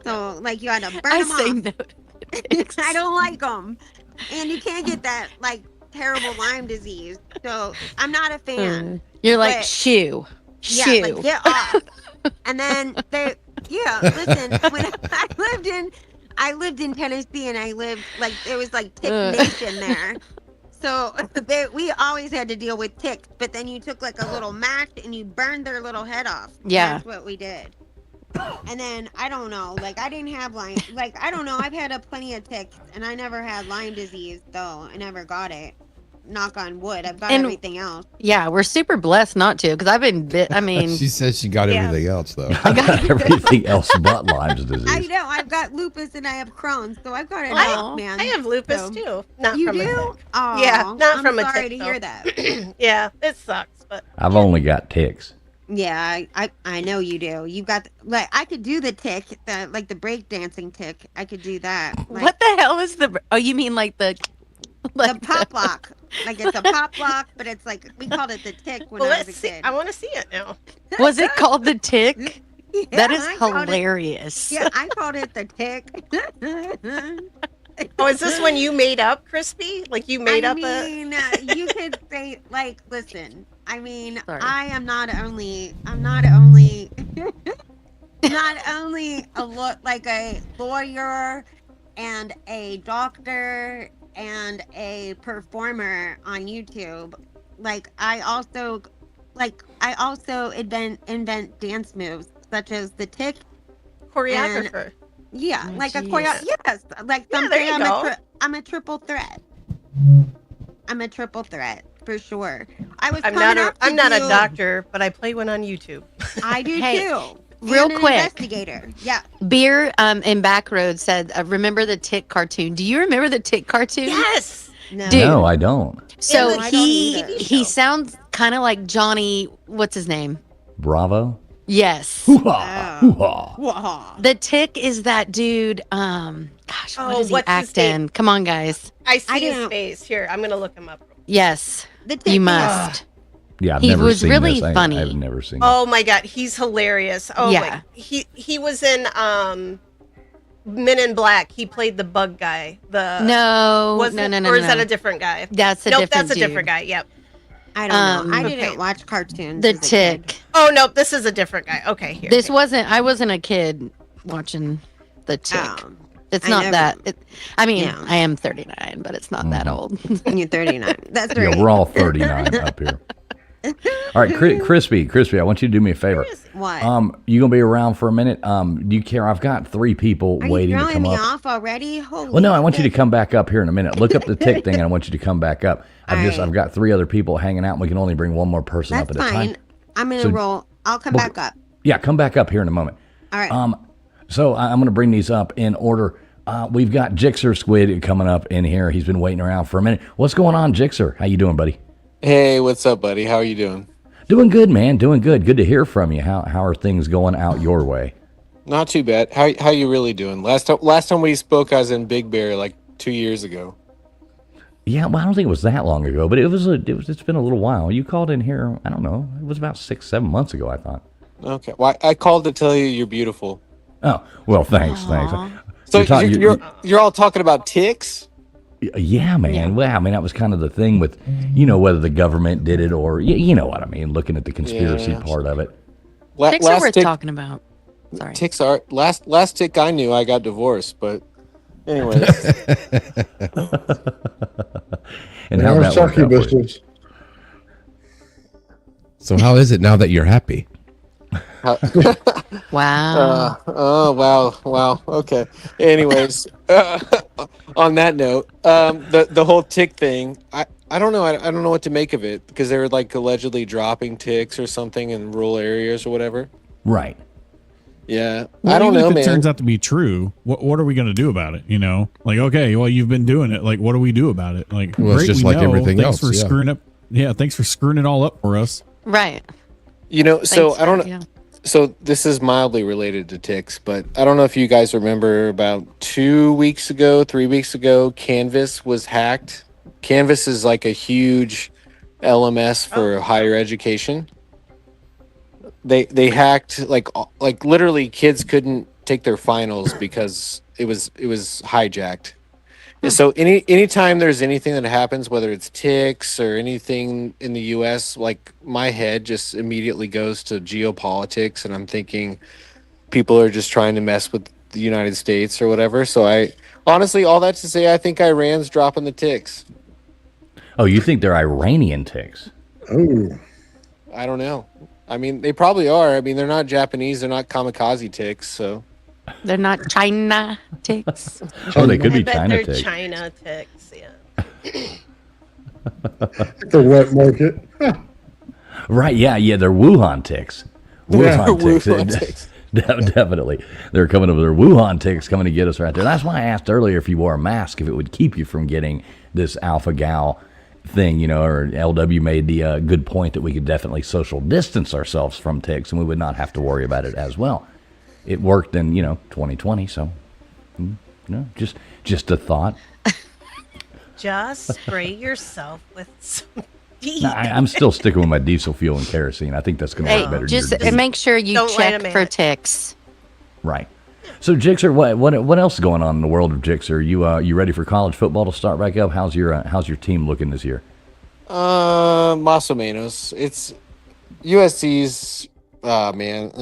So like you had to burn I them say off. no. I don't like them, and you can't get that like terrible Lyme disease. So I'm not a fan. You're like But- shoo. Yeah, Shoo. like get off. And then listen, when I lived in Tennessee, and I lived like there was like tick nation there. So we always had to deal with ticks, but then you took like a little match and you burned their little head off. Yeah. That's what we did. And then I don't know, like I didn't have Lyme, like I don't know, I've had plenty of ticks and I never had Lyme disease though. I never got it. Knock on wood. I've got And- everything else. Yeah, we're super blessed not to, because I've been bit. I mean, She said she got everything else though. I got everything else but Lyme's I disease. know, I've got lupus and I have Crohn's, so I've got it I- all, man. I have lupus So- too. Not You from a do? tick. Oh, Yeah, not I'm from a sorry tick. to hear that. that. Yeah, it sucks, but I've only got ticks. Yeah, I know you do. You've got like I could do the tick, like the break dancing tick. I could do that. Like, what the hell is the? Oh, you mean like the? the pop lock? Like it's a pop lock, but it's like we called it the tick when well, I was a let's see. kid. I want to see it now. Was it called the tick? Yeah, That is I called it- hilarious. Yeah, I called it the tick. Oh, is this when you made up Crispy? Like you made up a? You could say like, listen. I mean, Sorry. I'm not only not only like a lawyer and a doctor and a performer on YouTube. Like I also invent dance moves such as the tick. Choreographer. Yeah, Oh, like a geez. choreo. Yes, like Yeah, something. there you go. I'm a triple threat. I'm a triple threat for sure. I was. I'm coming not a. up to I'm not a do- doctor, but I play one on YouTube. I do Hey, too. real And an quick. investigator. Yeah. Beer in Backroad said, "Remember the tick cartoon? Do you remember the tick cartoon?" Yes. No. Dude. No, I don't. So I don't he either. he sounds kind of like Johnny. What's his name? Bravo. Yes. Hoo-ha, hoo-ha. Whoa. The tick is that dude. Gosh, what Oh, does he what's his act in? Come on, guys. I see I his don't- face here. I'm gonna look him up. Yes, The tick. you must. Yeah, I've He never was seen really this. funny. I've never seen it. Oh my god, he's hilarious. Oh Yeah. he was in Men in Black. He played the bug guy. The No, was no, it- no, no, or is no. that a different guy? That's a nope, different that's a dude. different guy. Yep. I don't know. I okay. didn't watch cartoons. The as a kid. tick. Oh nope, this is a different guy. Okay, here. This wasn't. I wasn't a kid watching the tick. It's I not never- that. I mean, Yeah. I am 39, but it's not that old. You're 39. That's Yeah, right. we're all 39 up here. All right, Crispy, I want you to do me a favor. What? You gonna be around for a minute? Do you care? I've got 3 people Are waiting you to throwing come me up. off already? Holy Well, no, I want you to shit. come back up here in a minute. Look up the tick thing, and I want you to come back up. All right. I've got 3 other people hanging out, and we can only bring one more person That's up at a fine. time. I'm gonna So- roll. I'll come Well, back up. Yeah, come back up here in a moment. All right. So I'm going to bring these up in order. We've got Jixer Squid coming up in here. He's been waiting around for a minute. What's going on, Jixer? How you doing, buddy? Hey, what's up, buddy? How are you doing? Doing good, man. Doing good. Good to hear from you. How are things going out your way? Not too bad. How you really doing? Last time we spoke, I was in Big Bear like 2 years ago. Yeah, well, I don't think it was that long ago, but it's been a little while. You called in here, I don't know, it was about 6-7 months ago, I thought. Okay. Well, I called to tell you you're beautiful. Oh, well, thanks. So you're all talking about ticks? Yeah, man. Yeah. Well, I mean, that was kind of the thing with, whether the government did it or, you know what I mean, looking at the conspiracy part of it. Ticks are worth talking about. Sorry. Ticks are last tick I knew, I got divorced, but anyway. And how that worked out for you? So how is it now that you're happy? Wow. Wow. Okay. Anyways, on that note, the whole tick thing, I don't know. I don't know what to make of it because they were like allegedly dropping ticks or something in rural areas or whatever. Right. Yeah. Well, I don't know, if it man. turns out to be true, what are we going to do about it? Like, okay, well, you've been doing it. Like, what do we do about it? Like, well, it's just like everything else. Thanks for screwing up. Yeah. Thanks for screwing it all up for us. Right. So I don't know. So this is mildly related to ticks, but I don't know if you guys remember about 3 weeks ago, Canvas was hacked. Canvas is like a huge LMS for higher education. They hacked like literally kids couldn't take their finals because it was hijacked. And so anytime there's anything that happens, whether it's ticks or anything in the US, like my head just immediately goes to geopolitics and I'm thinking people are just trying to mess with the United States or whatever. So I honestly, all that to say, I think Iran's dropping the ticks. Oh, you think they're Iranian ticks? Oh. I don't know. I mean, they probably are. I mean, they're not Japanese. They're not kamikaze ticks, so. They're not China ticks. Oh, they could be I bet China they're ticks. China ticks, yeah. The wet market. Right, yeah, they're Wuhan ticks. Wuhan ticks. Definitely. They're coming over there. Wuhan ticks coming to get us right there. That's why I asked earlier if you wore a mask, if it would keep you from getting this alpha-gal thing, or LW made the good point that we could definitely social distance ourselves from ticks and we would not have to worry about it as well. It worked in, 2020, so, just a thought. Just spray yourself with some No, I'm still sticking with my diesel fuel and kerosene. I think that's going to work better. Just than your make sure you Don't light check 'em for at. ticks. Right. So, Jixer, what else is going on in the world of Jixer? You ready for college football to start back up? How's your team looking this year? Más o menos. It's USC's. Man,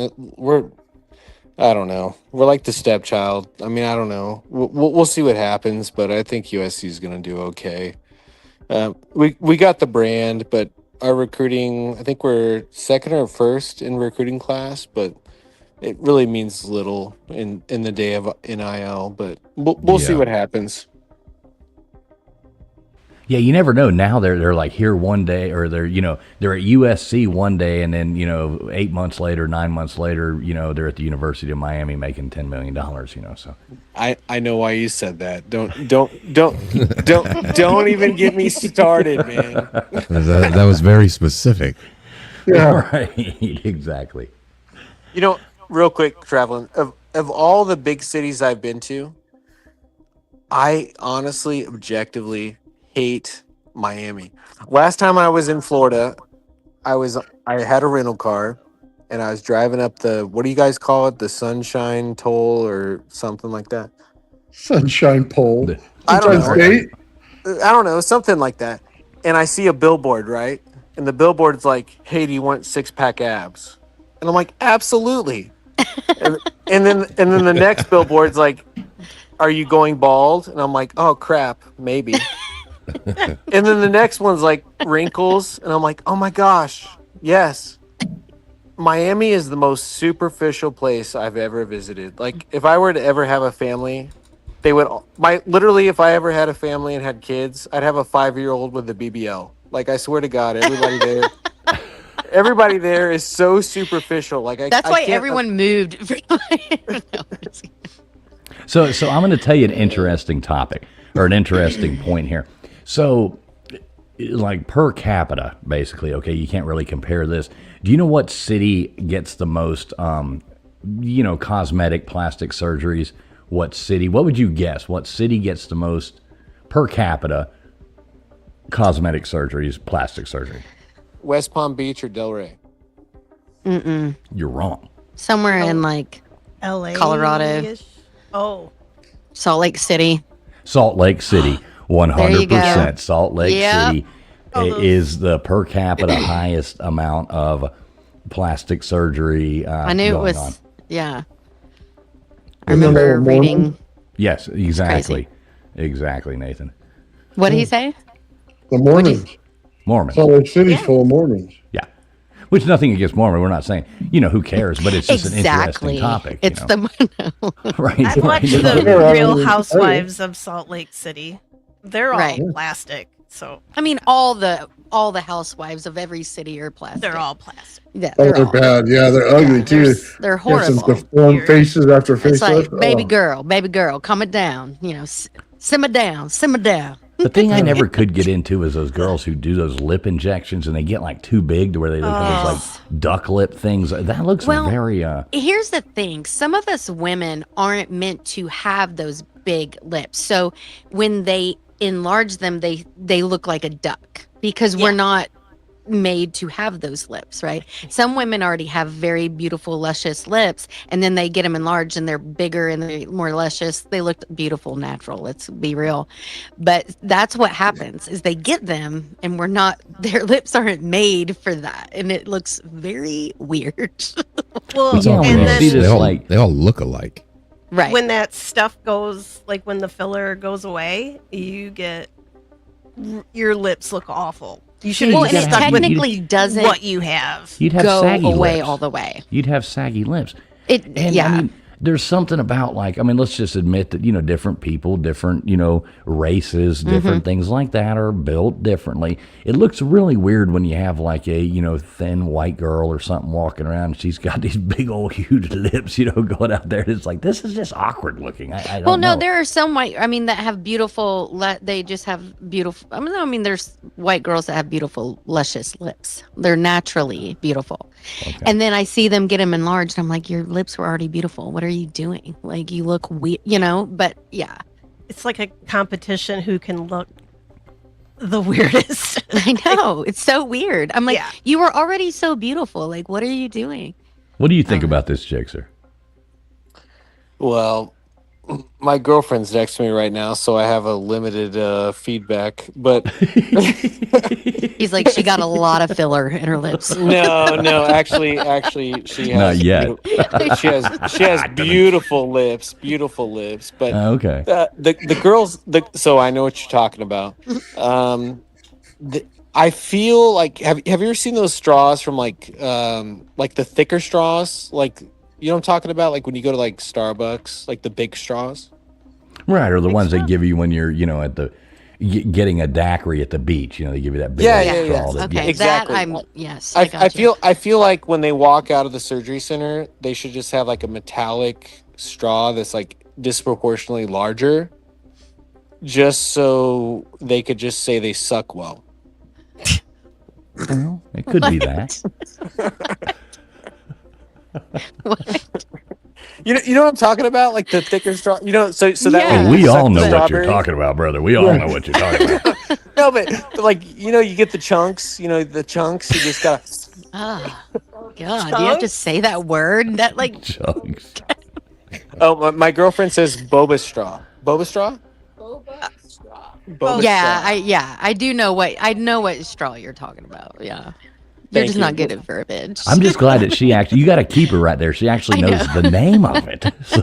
I don't know. We're like the stepchild. I mean, I don't know. We'll see what happens, but I think USC is going to do okay. We got the brand, but our recruiting, I think we're second or first in recruiting class, but it really means little in the day of NIL. But we'll see what happens. Yeah, you never know. Now they're like here one day, or they're they're at USC one day, and then 8 months later, 9 months later, they're at the University of Miami making $10 million. So I know why you said that. Don't even get me started, man. That was very specific. Yeah, right. Exactly. Real quick, traveling of all the big cities I've been to, I honestly, objectively hate Miami. Last time I was in Florida, I had a rental car and I was driving up the, what do you guys call it? The Sunshine Toll or something like that. Sunshine Pole. I don't know. State? I don't know, something like that. And I see a billboard, right? And the billboard's like, "Hey, do you want 6-pack abs?" And I'm like, "Absolutely." and then the next billboard's like, "Are you going bald?" And I'm like, "Oh crap, maybe." And then the next one's like wrinkles, and I'm like, "Oh my gosh, yes." Miami is the most superficial place I've ever visited. Like, if I were to ever have a family, literally, if I ever had a family and had kids, I'd have a 5-year-old with a BBL. Like, I swear to God, everybody there is so superficial. Like, That's why everyone moved. So I'm going to tell you an interesting topic or an interesting point here. So, like per capita, basically, okay, you can't really compare this. Do you know what city gets the most cosmetic plastic surgeries, what would you guess? What city gets the most per capita cosmetic surgeries, plastic surgery? West Palm Beach or Delray? Mm-mm. You're wrong. Somewhere in like LA. Colorado. Oh. Salt Lake City. Salt Lake City, 100%. Salt Lake City is the per capita highest amount of plastic surgery. I knew it going was. on. Yeah. I remember reading. Yes, exactly. Exactly, Nathan. What did he say? The Mormons. Mormons. Salt Lake City's full of Mormons. Yeah. Which nothing against Mormon. We're not saying, who cares, but it's just an interesting topic. It's the right. I've watched the Real Housewives of Salt Lake City. They're all plastic. So I mean, all the housewives of every city are plastic. They're all plastic. Yeah, They're bad. Yeah, they're ugly too. They're You have some horrible. deformed faces after It's like, facelift. baby girl, calm it down. Simmer down. The thing I never could get into is those girls who do those lip injections and they get like too big to where they look like those like duck lip things. That looks very. Here's the thing: some of us women aren't meant to have those big lips. So when they enlarge them, they look like a duck because we're not made to have those lips, right? Some women already have very beautiful, luscious lips, and then they get them enlarged and they're bigger and they're more luscious. They look beautiful, natural. Let's be real. But that's what happens is they get them and their lips aren't made for that. And it looks very weird. Well, and then they all look alike. Right. When that stuff goes, like when the filler goes away, you get your lips look awful. You should Well, have and it stuck with technically doesn't what you have. You'd have go saggy away lips. all the way. You'd have saggy lips. I mean, there's something about let's just admit that, different people, different, races, different things like that are built differently. It looks really weird when you have like a, thin white girl or something walking around and she's got these big old huge lips, going out there. And it's like, this is just awkward looking. I don't know. There are some that have beautiful, they just have beautiful, there's white girls that have beautiful, luscious lips. They're naturally beautiful. Okay. And then I see them get them enlarged. I'm like, your lips were already beautiful. What are you doing? Like, you look weird, but yeah. It's like a competition who can look the weirdest. I know. It's so weird. I'm like, you were already so beautiful. Like, what are you doing? What do you think about this, Jixer? Well, my girlfriend's next to me right now, so I have a limited feedback. But he's like, she got a lot of filler in her lips. No, actually, she has not yet. She has beautiful lips, But okay, the girls. So I know what you're talking about. I feel like have you ever seen those straws from like the thicker straws, like? You know what I'm talking about? Like when you go to like Starbucks, like the big straws? Right, or the ones they give you when you're, at the getting a daiquiri at the beach. They give you that big straw. Yeah. Okay, exactly. I feel like when they walk out of the surgery center, they should just have like a metallic straw that's like disproportionately larger, just so they could just say they suck well. Well, it could be that. What? You know what I'm talking about? Like the thicker straw. So that way we all know what strawberry. you're talking about, brother. We all know what you're talking about. No, but like you get the chunks. The chunks. You just gotta. Oh God! Do you have to say that word? That like chunks. Oh, my girlfriend says boba straw. Boba straw. Boba straw. I do know what straw you're talking about. Yeah. You're just not good at verbiage. I'm just glad that you got to keep her right there. She actually knows the name of it. So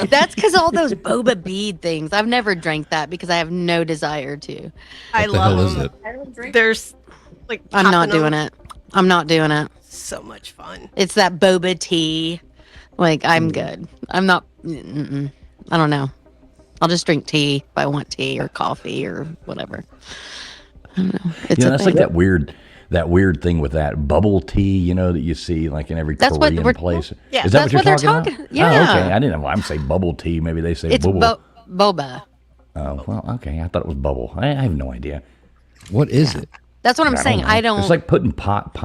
That's because all those boba bead things. I've never drank that because I have no desire to. I love them. There's like I'm not doing it. I'm not doing it. So much fun. It's that boba tea. Like I'm good. I'm not. I don't know. I'll just drink tea if I want tea or coffee or whatever. I don't know. It's that's like that weird thing with that bubble tea, that you see like in every Korean place. Yeah, is that what you're talking about? Yeah. Oh, okay. I didn't know. I'm saying bubble tea. Maybe they say it's boba. Oh, well, okay. I thought it was bubble. I have no idea. What is it? That's what I'm saying. know. I don't. It's like putting pop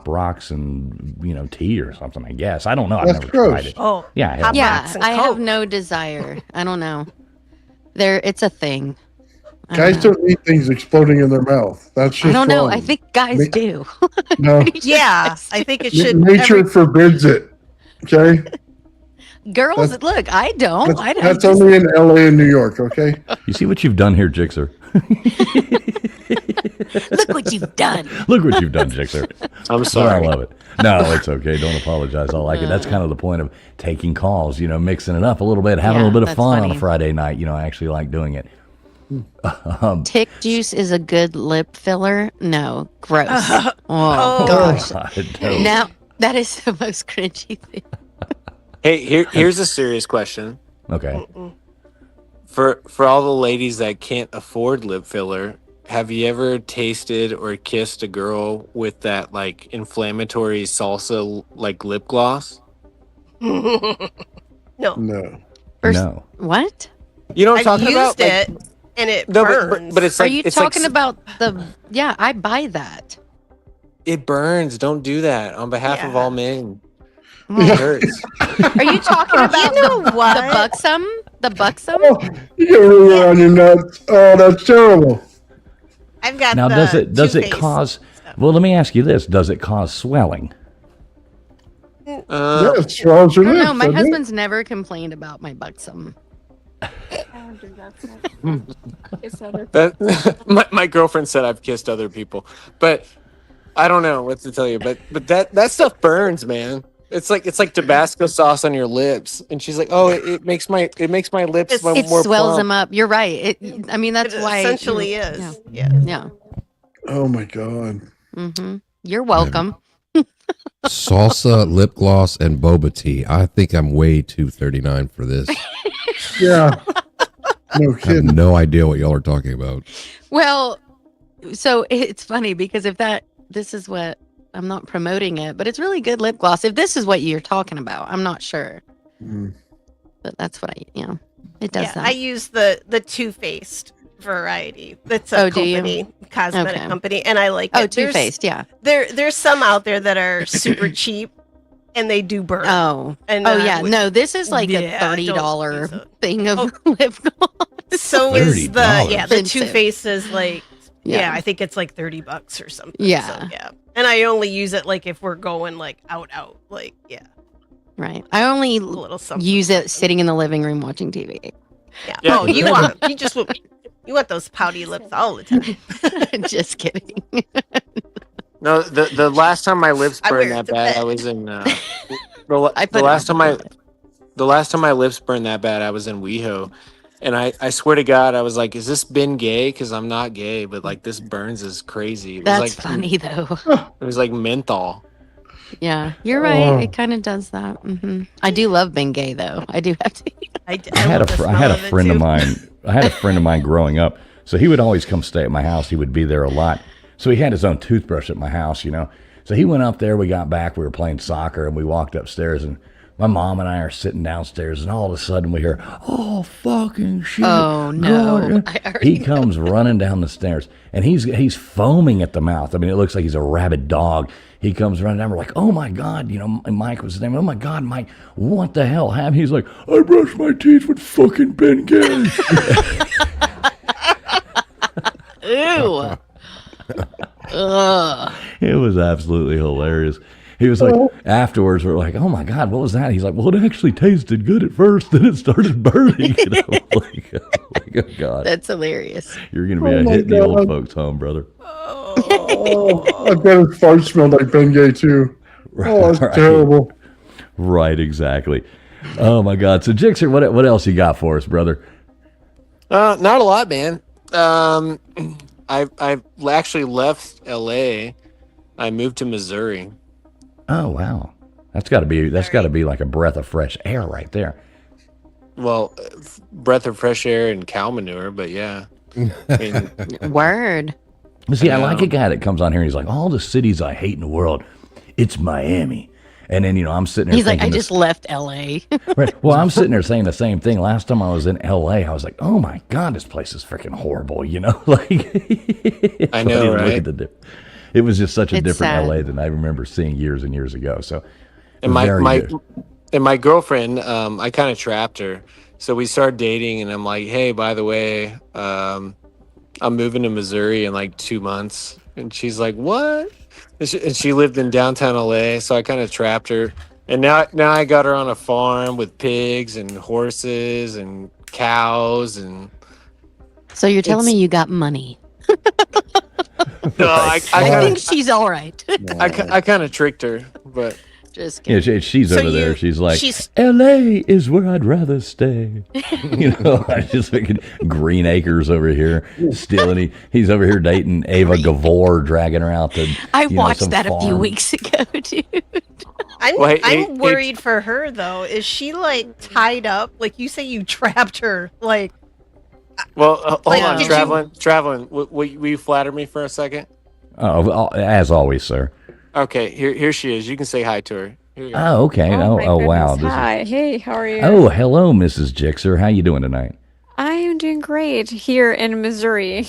rocks and tea or something. I guess I don't know. I've That's never gross. tried it. Oh, Yeah, Pop Yeah, Rocks and I have Coke. no desire. I don't know. It's a thing. Guys don't eat things exploding in their mouth. That's just I don't know. wrong. I think guys do. No, Yeah, I think it should. nature forbids it. Okay, Girls, look, I don't. that's, I don't. that's only in LA and New York. Okay, You see what you've done here, Jixer? Look what you've done. Look what you've done, Jixer. I'm sorry. I love it. No, it's okay. Don't apologize. I like it. That's kind of the point of taking calls, mixing it up a little bit, having a Yeah, little bit of that's fun on funny. a Friday night. I actually like doing it. Tick juice is a good lip filler. No, gross. Oh, Oh. gosh. No. Now that is the most cringy thing. Hey, here's a serious question. Okay. For all the ladies that can't afford lip filler, have you ever tasted or kissed a girl with that like inflammatory salsa like lip gloss? No. no. No. What? You know what I'm I've talking used about? it, and it No, burns. but it's Are like you it's talking like, about the? Yeah, I buy that. it burns. Don't do that on behalf of all men. Oh. It hurts. Are you talking about You know the what? buxom? The buxom? Oh, you get a ruler on your nuts. Oh, that's terrible. I've got Now, the does it Too-Faced cause? stuff. Well, let me ask you this: does it cause swelling? Yeah, it swells your I don't lips. know. My doesn't it? husband's never complained about my buxom. My girlfriend said I've kissed other people, but I don't know what to tell you. But that stuff burns, man. It's like Tabasco sauce on your lips, and she's like, "Oh, it makes my lips It's- more It swells plump." them up. You're right. I mean, that's It why. essentially Yeah. is. Yeah. Yeah. Oh my god. You're welcome. Salsa, lip gloss, and boba tea. I think I'm way too 39 for this. Yeah. No I have kidding. no idea what y'all are talking about. Well, so it's funny because this is what I'm not promoting it, but it's really good lip gloss. If this is what you're talking about, I'm not sure, Mm. but that's what it does. Yeah, that. I use the Too-Faced variety. That's a do you? company, cosmetic Okay. company, and I like it. Oh, There's- Too-Faced, yeah. There's some out there that are super cheap, and they do burn. Oh, And yeah. No, this is like a Yeah, don't $30 use it. thing of lip gloss. So is the $30. Too-Faced is like Yeah. I think it's like $30 or something. Yeah. So, yeah. And I only use it like if we're going like out like Right. I only little something. use it sitting in the living room watching TV. Yeah. Oh, you want those pouty lips all the time. Just kidding. No, the last time my lips I burned wear that it to bad, bed. I was in. The put it last on time the last time my lips burned that bad, I was in WeHo, and I swear to God, I was like, "Is this been gay?" Because I'm not gay, but like this burns is crazy. It was That's like, funny though. It was like menthol. Yeah, you're right. Oh. It kind of does that. I do love being gay though. I do have to. I had love the I had smell a of it, friend of too. mine. I had a friend of mine growing up, so he would always come stay at my house. He would be there a lot. So he had his own toothbrush at my house, So he went up there. We got back. We were playing soccer, and we walked upstairs, and my mom and I are sitting downstairs, and all of a sudden we hear, "Oh fucking shit!" Oh, no. God." I already He comes running down the stairs, and he's foaming at the mouth. I mean, it looks like he's a rabid dog. He comes running down. We're like, "Oh my God!" And Mike was his name. "Oh my God, Mike! What the hell happened?" He's like, "I brushed my teeth with fucking Ben Gay." Ew. Ugh. It was absolutely hilarious. He was like, afterwards, we're like, "Oh my God, what was that?" He's like, "Well, it actually tasted good at first, then it started burning." And I'm like, oh God. That's hilarious. You're going to be Oh a my hit in the old God. folks' home, brother. Oh, I bet his fart smelled like Bengay too. Oh, that's Right. terrible. Right, exactly. Oh my God. So, Jixer, what else you got for us, brother? Not a lot, man. I've actually left LA. I moved to Missouri. Oh wow, that's got to be like a breath of fresh air right there. Well, breath of fresh air and cow manure, but yeah. I mean, Word. See, I I like know. a guy that comes on here and he's like, "All the cities I hate in the world, it's Miami." And then, I'm sitting there He's like, thinking I just left LA. right. Well, I'm sitting there saying the same thing. Last time I was in LA, I was like, oh my God, this place is freaking horrible, Like, I know, right? It was just such a It's different sad. LA than I remember seeing years and years ago. So, And very my good. and my girlfriend, I kind of trapped her. So we started dating, and I'm like, hey, by the way, I'm moving to Missouri in like 2 months. And she's like, what? And she lived in downtown LA, so I kind of trapped her. And now I got her on a farm with pigs and horses and cows and. So you're telling It's- me you got money? No, I think she's all right. I kind of tricked her, but Just Yeah, kidding. she's over there. She's like, LA is where I'd rather stay. I just thinking Green Acres over here, stealing. He's over here dating Ava Gavor, dragging her out to. I watched some that a few farm. weeks ago, dude. I'm worried for her though. Is she like tied up? Like you say, you trapped her. Like, well, hold Like, on, did you- traveling. Will you flatter me for a second? Oh, as always, sir. Okay, here she is. You can say hi to her. Here you go. Oh, okay. Oh, wow. This is- Hi. Hey, how are you? Oh, hello, Mrs. Jixer. How you doing tonight? I am doing great here in Missouri.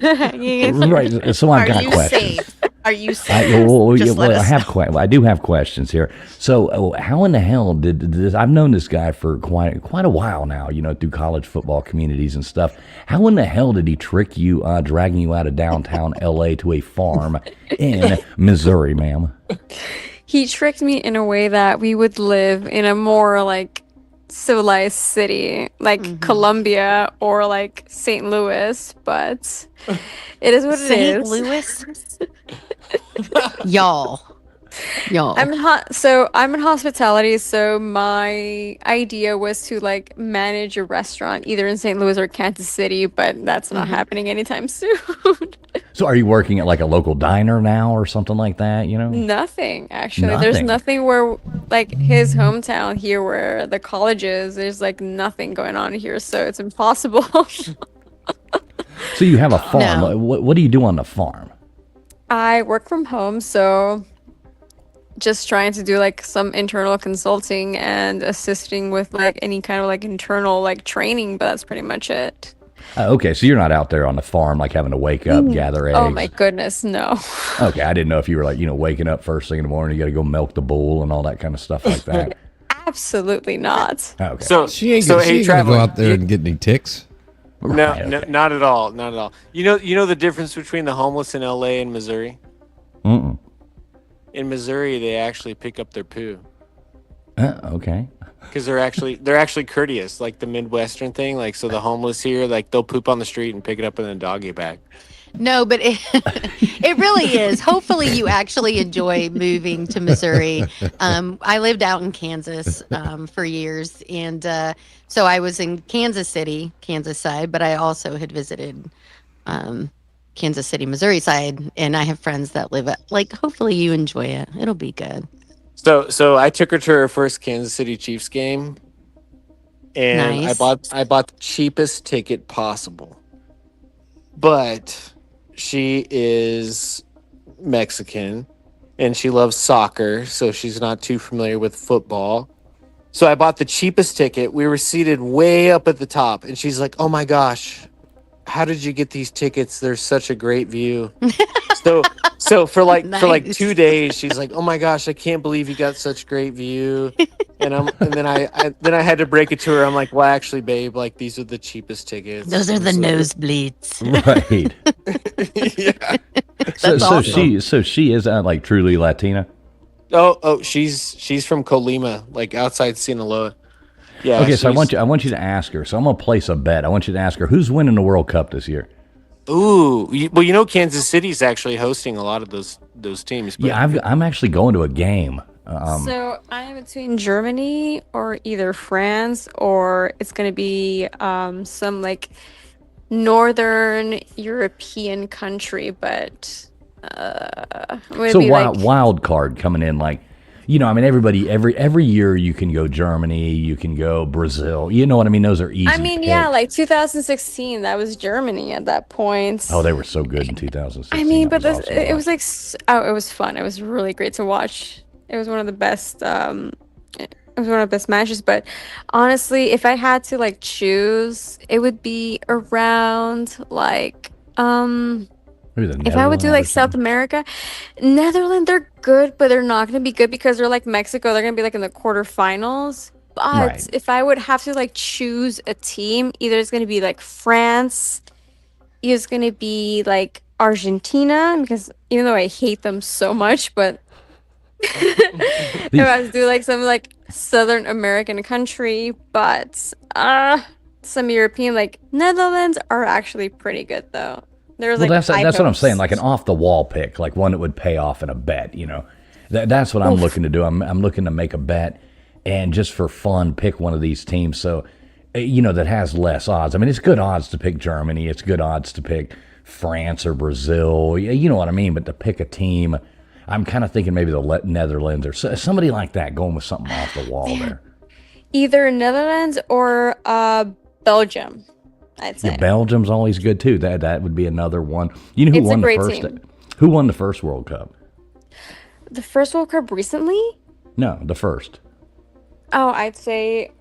Right. So I've got questions. Are you safe? I do have questions here. So, how in the hell did this? I've known this guy for quite a while now. Through college football communities and stuff. How in the hell did he trick you, dragging you out of downtown L.A. to a farm in Missouri, ma'am? He tricked me in a way that we would live in a more like civilized city, like Columbia or like St. Louis, but it is what it is. St. Louis? Y'all. I'm in hospitality, so my idea was to like manage a restaurant either in St. Louis or Kansas City, but that's not happening anytime soon. So, are you working at like a local diner now or something like that? Nothing, actually. There's Nothing. nothing where like his hometown here where the college is, there's like nothing going on here, so it's impossible. So you have a farm. No. What do you do on the farm? I work from home, so just trying to do like some internal consulting and assisting with like any kind of like internal like training, but that's pretty much it. Okay, so you're not out there on the farm like having to wake up, gather eggs. Oh my goodness, no. Okay, I didn't know if you were like, waking up first thing in the morning, you got to go milk the bull and all that kind of stuff like that. Absolutely not. Okay. She ain't gonna go traveling, out there and get any ticks. No, not at all. Not at all. You know the difference between the homeless in LA and Missouri? Mm-mm. In Missouri, they actually pick up their poo Okay. because they're actually courteous, like the Midwestern thing. Like, so the homeless here, like they'll poop on the street and pick it up in a doggy bag. No, but it really is. Hopefully, you actually enjoy moving to Missouri. I lived out in Kansas for years, and so I was in Kansas City, Kansas side, but I also had visited Kansas City, Missouri side, and I have friends that live at. Like, hopefully, you enjoy it. It'll be good. So I took her to her first Kansas City Chiefs game, and Nice. I bought the cheapest ticket possible, but she is Mexican and she loves soccer, so she's not too familiar with football. So I bought the cheapest ticket. We were seated way up at the top, and she's like, "Oh my gosh, how did you get these tickets? There's such a great view." So for like Nice. 2 days, she's like, "Oh my gosh, I can't believe you got such great view." And then I had to break it to her. I'm like, "Well, actually, babe, like these are the cheapest tickets. Those are the So- nosebleeds. Right. Yeah. That's awesome. So she is like truly Latina. Oh, she's from Colima, like outside Sinaloa. Yeah. Okay, so she's- I want you to ask her. So I'm gonna place a bet. I want you to ask her who's winning the World Cup this year. Ooh, well, Kansas City's actually hosting a lot of those teams. But Yeah, I'm actually going to a game. So I am between Germany or either France or it's going to be some like northern European country, but So wild card coming in like, everybody every year you can go Germany, you can go Brazil. You know what I mean? Those are easy. I mean, picks. yeah, like 2016, that was Germany at that point. Oh, they were so good in 2016. I mean, That but was awesome to it was watch. like, it was fun. It was really great to watch. It was one of the best. It was one of the best matches. But honestly, if I had to like choose, it would be around like Maybe the if I would do Netherlands or like South America, Netherlands, they're good, but they're not going to be good because they're like Mexico. They're going to be like in the quarterfinals. But Right. if I would have to like choose a team, either it's going to be like France, either it's going to be like Argentina, because even though I hate them so much, but if I was to do like some like Southern American country, but some European like Netherlands are actually pretty good though. There's Well, like that's what I'm saying. hopes. Like an off the wall pick, like one that would pay off in a bet. That's what I'm looking to do. I'm looking to make a bet, and just for fun, pick one of these teams. So, that has less odds. I mean, it's good odds to pick Germany. It's good odds to pick France or Brazil. You know what I mean? But to pick a team, I'm kind of thinking maybe the Netherlands or somebody like that, going with something off the wall there. Either Netherlands or Belgium, I'd say. Yeah, Belgium's always good too. That would be another one. You know who It's a won the great first? team. Who won the first World Cup? The first World Cup recently? No, the first. Oh, I'd say in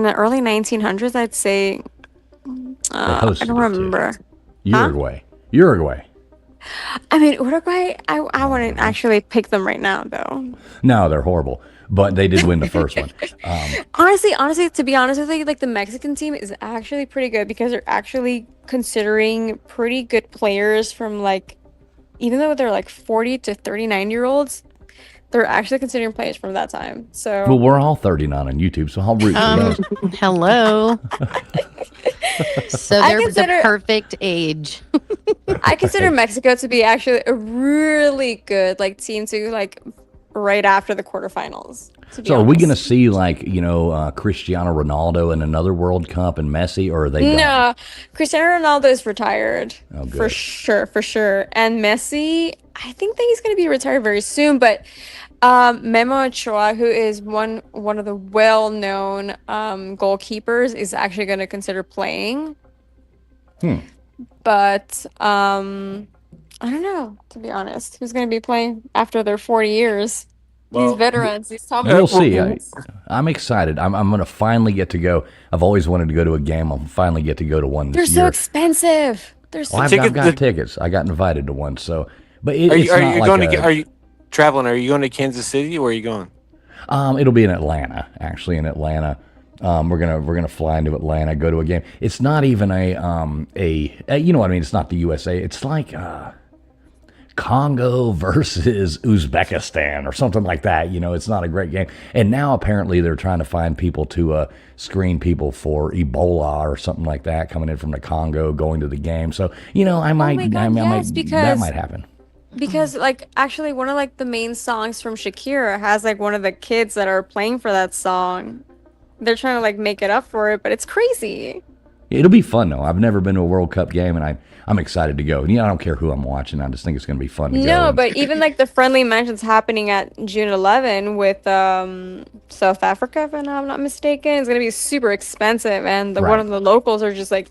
the early 1900s, I'd say They I hosted don't it, too. remember. Uruguay. I mean, Uruguay, I wouldn't actually pick them right now though. No, they're horrible, but they did win the first one. Honestly, to be honest with you, like the Mexican team is actually pretty good because they're actually considering pretty good players from like, even though they're like 40 to 39-year-olds, they're actually considering players from that time. So Well, we're all 39 on YouTube, so I'll root for those. Hello. So I they're consider- the perfect age. I consider Mexico to be actually a really good like team to like right after the quarterfinals. To be So are we honest. going to see like, Cristiano Ronaldo in another World Cup and Messi, or are they done? No, Cristiano Ronaldo is retired Oh, good. for sure. And Messi, I think that he's going to be retired very soon. But Memo Ochoa, who is one of the well-known goalkeepers, is actually going to consider playing. But I don't know, to be honest, who's going to be playing after their 40 years. These veterans, these top We'll see. veterans. I'm excited. I'm going to finally get to go. I've always wanted to go to a game. I'll finally get to go to one They're this so year. expensive. They're so Well, I've got tickets. I got invited to one. So, but it's Are not you like going to? Are you traveling? Are you going to Kansas City? Where are you going? It'll be in Atlanta. Actually, in Atlanta. We're gonna fly into Atlanta, go to a game. It's not even a you know what I mean. It's not the USA. It's like Congo versus Uzbekistan or something like that. It's not a great game. And now apparently they're trying to find people to screen people for Ebola or something like that coming in from the Congo, going to the game. So I might, my God, I might yes, that because- might happen. Because like actually one of like the main songs from Shakira has like one of the kids that are playing for that song. They're trying to like make it up for it, but it's crazy. It'll be fun though. I've never been to a World Cup game, and I'm excited to go. And I don't care who I'm watching. I just think it's going to be fun to go. No, And- but even like the friendly matches happening at June 11 with South Africa, if I'm not mistaken, it's gonna be super expensive, and one Right. of the locals are just like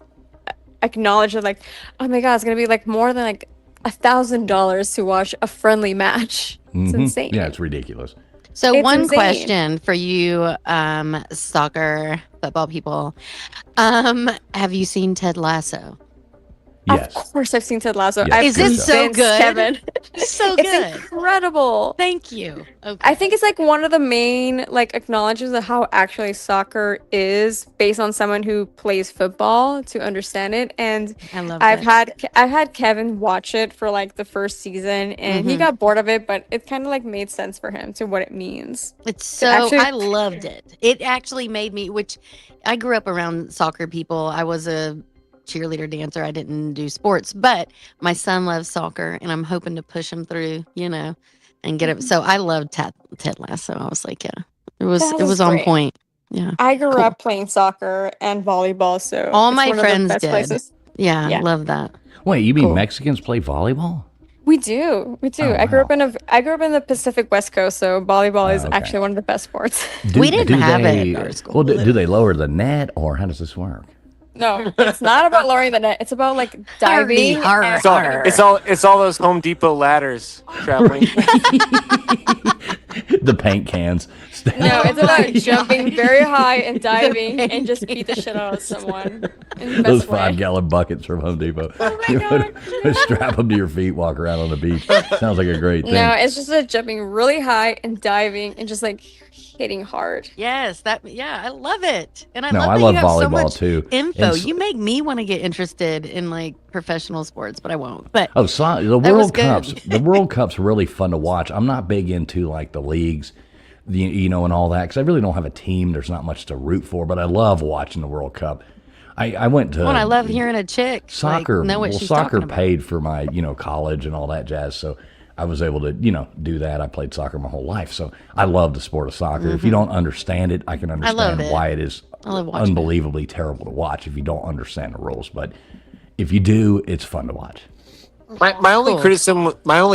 acknowledged like, oh my God, it's gonna be like more than like $1,000 to watch a friendly match. It's Mhm. insane. Yeah, it's ridiculous. So It's one insane. question for you, soccer football people. Have you seen Ted Lasso? Yes. Of course, I've seen Ted Lasso. Yes, I've Is it seen so Vince, good? Kevin. So It's good. incredible. Thank you. Okay. I think it's like one of the main like acknowledges of how actually soccer is based on someone who plays football to understand it. And I love I've that. had Kevin watch it for like the first season, and he Mhm. got bored of it, but it kind of like made sense for him to what it means. It's To so actually- I loved it. It actually made me, which I grew up around soccer people. I was a cheerleader dancer. I didn't do sports, but my son loves soccer, and I'm hoping to push him through, and get him. So I loved Ted Lasso. I was like, yeah, it was That it was was on great. point. Yeah, I grew Cool. up playing soccer and volleyball, so All it's my one of the friends best did. places. Yeah, Yeah. love that. Wait, you mean Cool. Mexicans play volleyball? We do. Oh, I grew up in the Pacific West Coast, so volleyball is okay. actually one of the best sports. Do We didn't have it they, at our school. Well, do they lower the net, or how does this work? No, it's not about lowering the net. It's about like diving. and- It's all those Home Depot ladders traveling. The paint cans. No, it's about jumping very high and diving and just beat the shit out of someone. In the Those best way. 5-gallon buckets from Home Depot. Oh my God. Strap them to your feet, walk around on the beach. Sounds like a great thing. No, it's just jumping really high and diving and just like hitting hard. Yes, I love it. And I No, love I that love you have so volleyball, much too. info. And You make me want to get interested in like professional sports, but I won't. But the that was World good. Cups. The World Cup's really fun to watch. I'm not big into like the leagues, and all that because I really don't have a team. There's not much to root for, but I love watching the World Cup. I went to. Well, I love hearing a chick Soccer. know what she's soccer talking about. paid for my college and all that jazz, so I was able to do that. I played soccer my whole life, so I love the sport of soccer. If you don't understand it, I can love understand it. why it is I love watching unbelievably terrible to watch if you don't understand the rules. But if you do, it's fun to watch. My only Cool.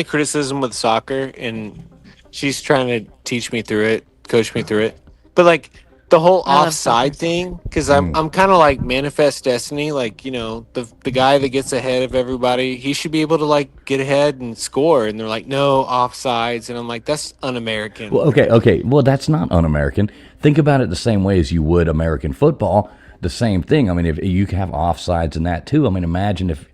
criticism with soccer, and she's trying to teach me through it, coach me through it, but like the whole I love offside thing, because I'm kind of like manifest destiny, like the guy that gets ahead of everybody, he should be able to like get ahead and score, and they're like no offsides, and I'm like that's un-American. Well, okay. Well, that's not un-American. Think about it the same way as you would American football. The same thing. I mean, if you can have offsides in that too. I mean, imagine if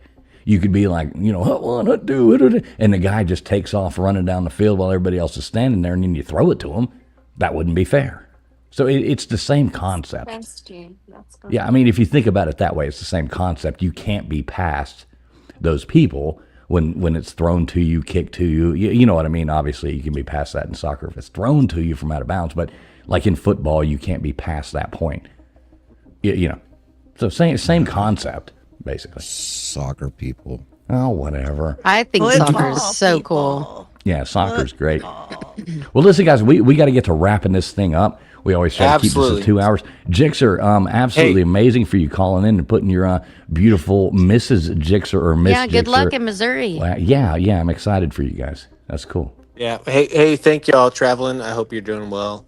you could be like, hut one, hut two, and the guy just takes off running down the field while everybody else is standing there, and then you throw it to him. That wouldn't be fair. So it's the same concept. Yeah, I mean, if you think about it that way, it's the same concept. You can't be past those people when it's thrown to you, kicked to you. You know what I mean? Obviously, you can be past that in soccer if it's thrown to you from out of bounds. But like in football, you can't be past that point. So same concept, basically. Soccer people. Oh, whatever. I think Football soccer is so cool. Yeah, soccer's great. Well, listen, guys, we got to get to wrapping this thing up. We always try to keep this Absolutely. at 2 hours. Jixer, absolutely amazing for you calling in and putting your beautiful Mrs. Jixer or Miss Yeah, good Jixer. luck in Missouri. Well, yeah, I'm excited for you guys. That's cool. Yeah. Hey, thank y'all traveling. I hope you're doing well.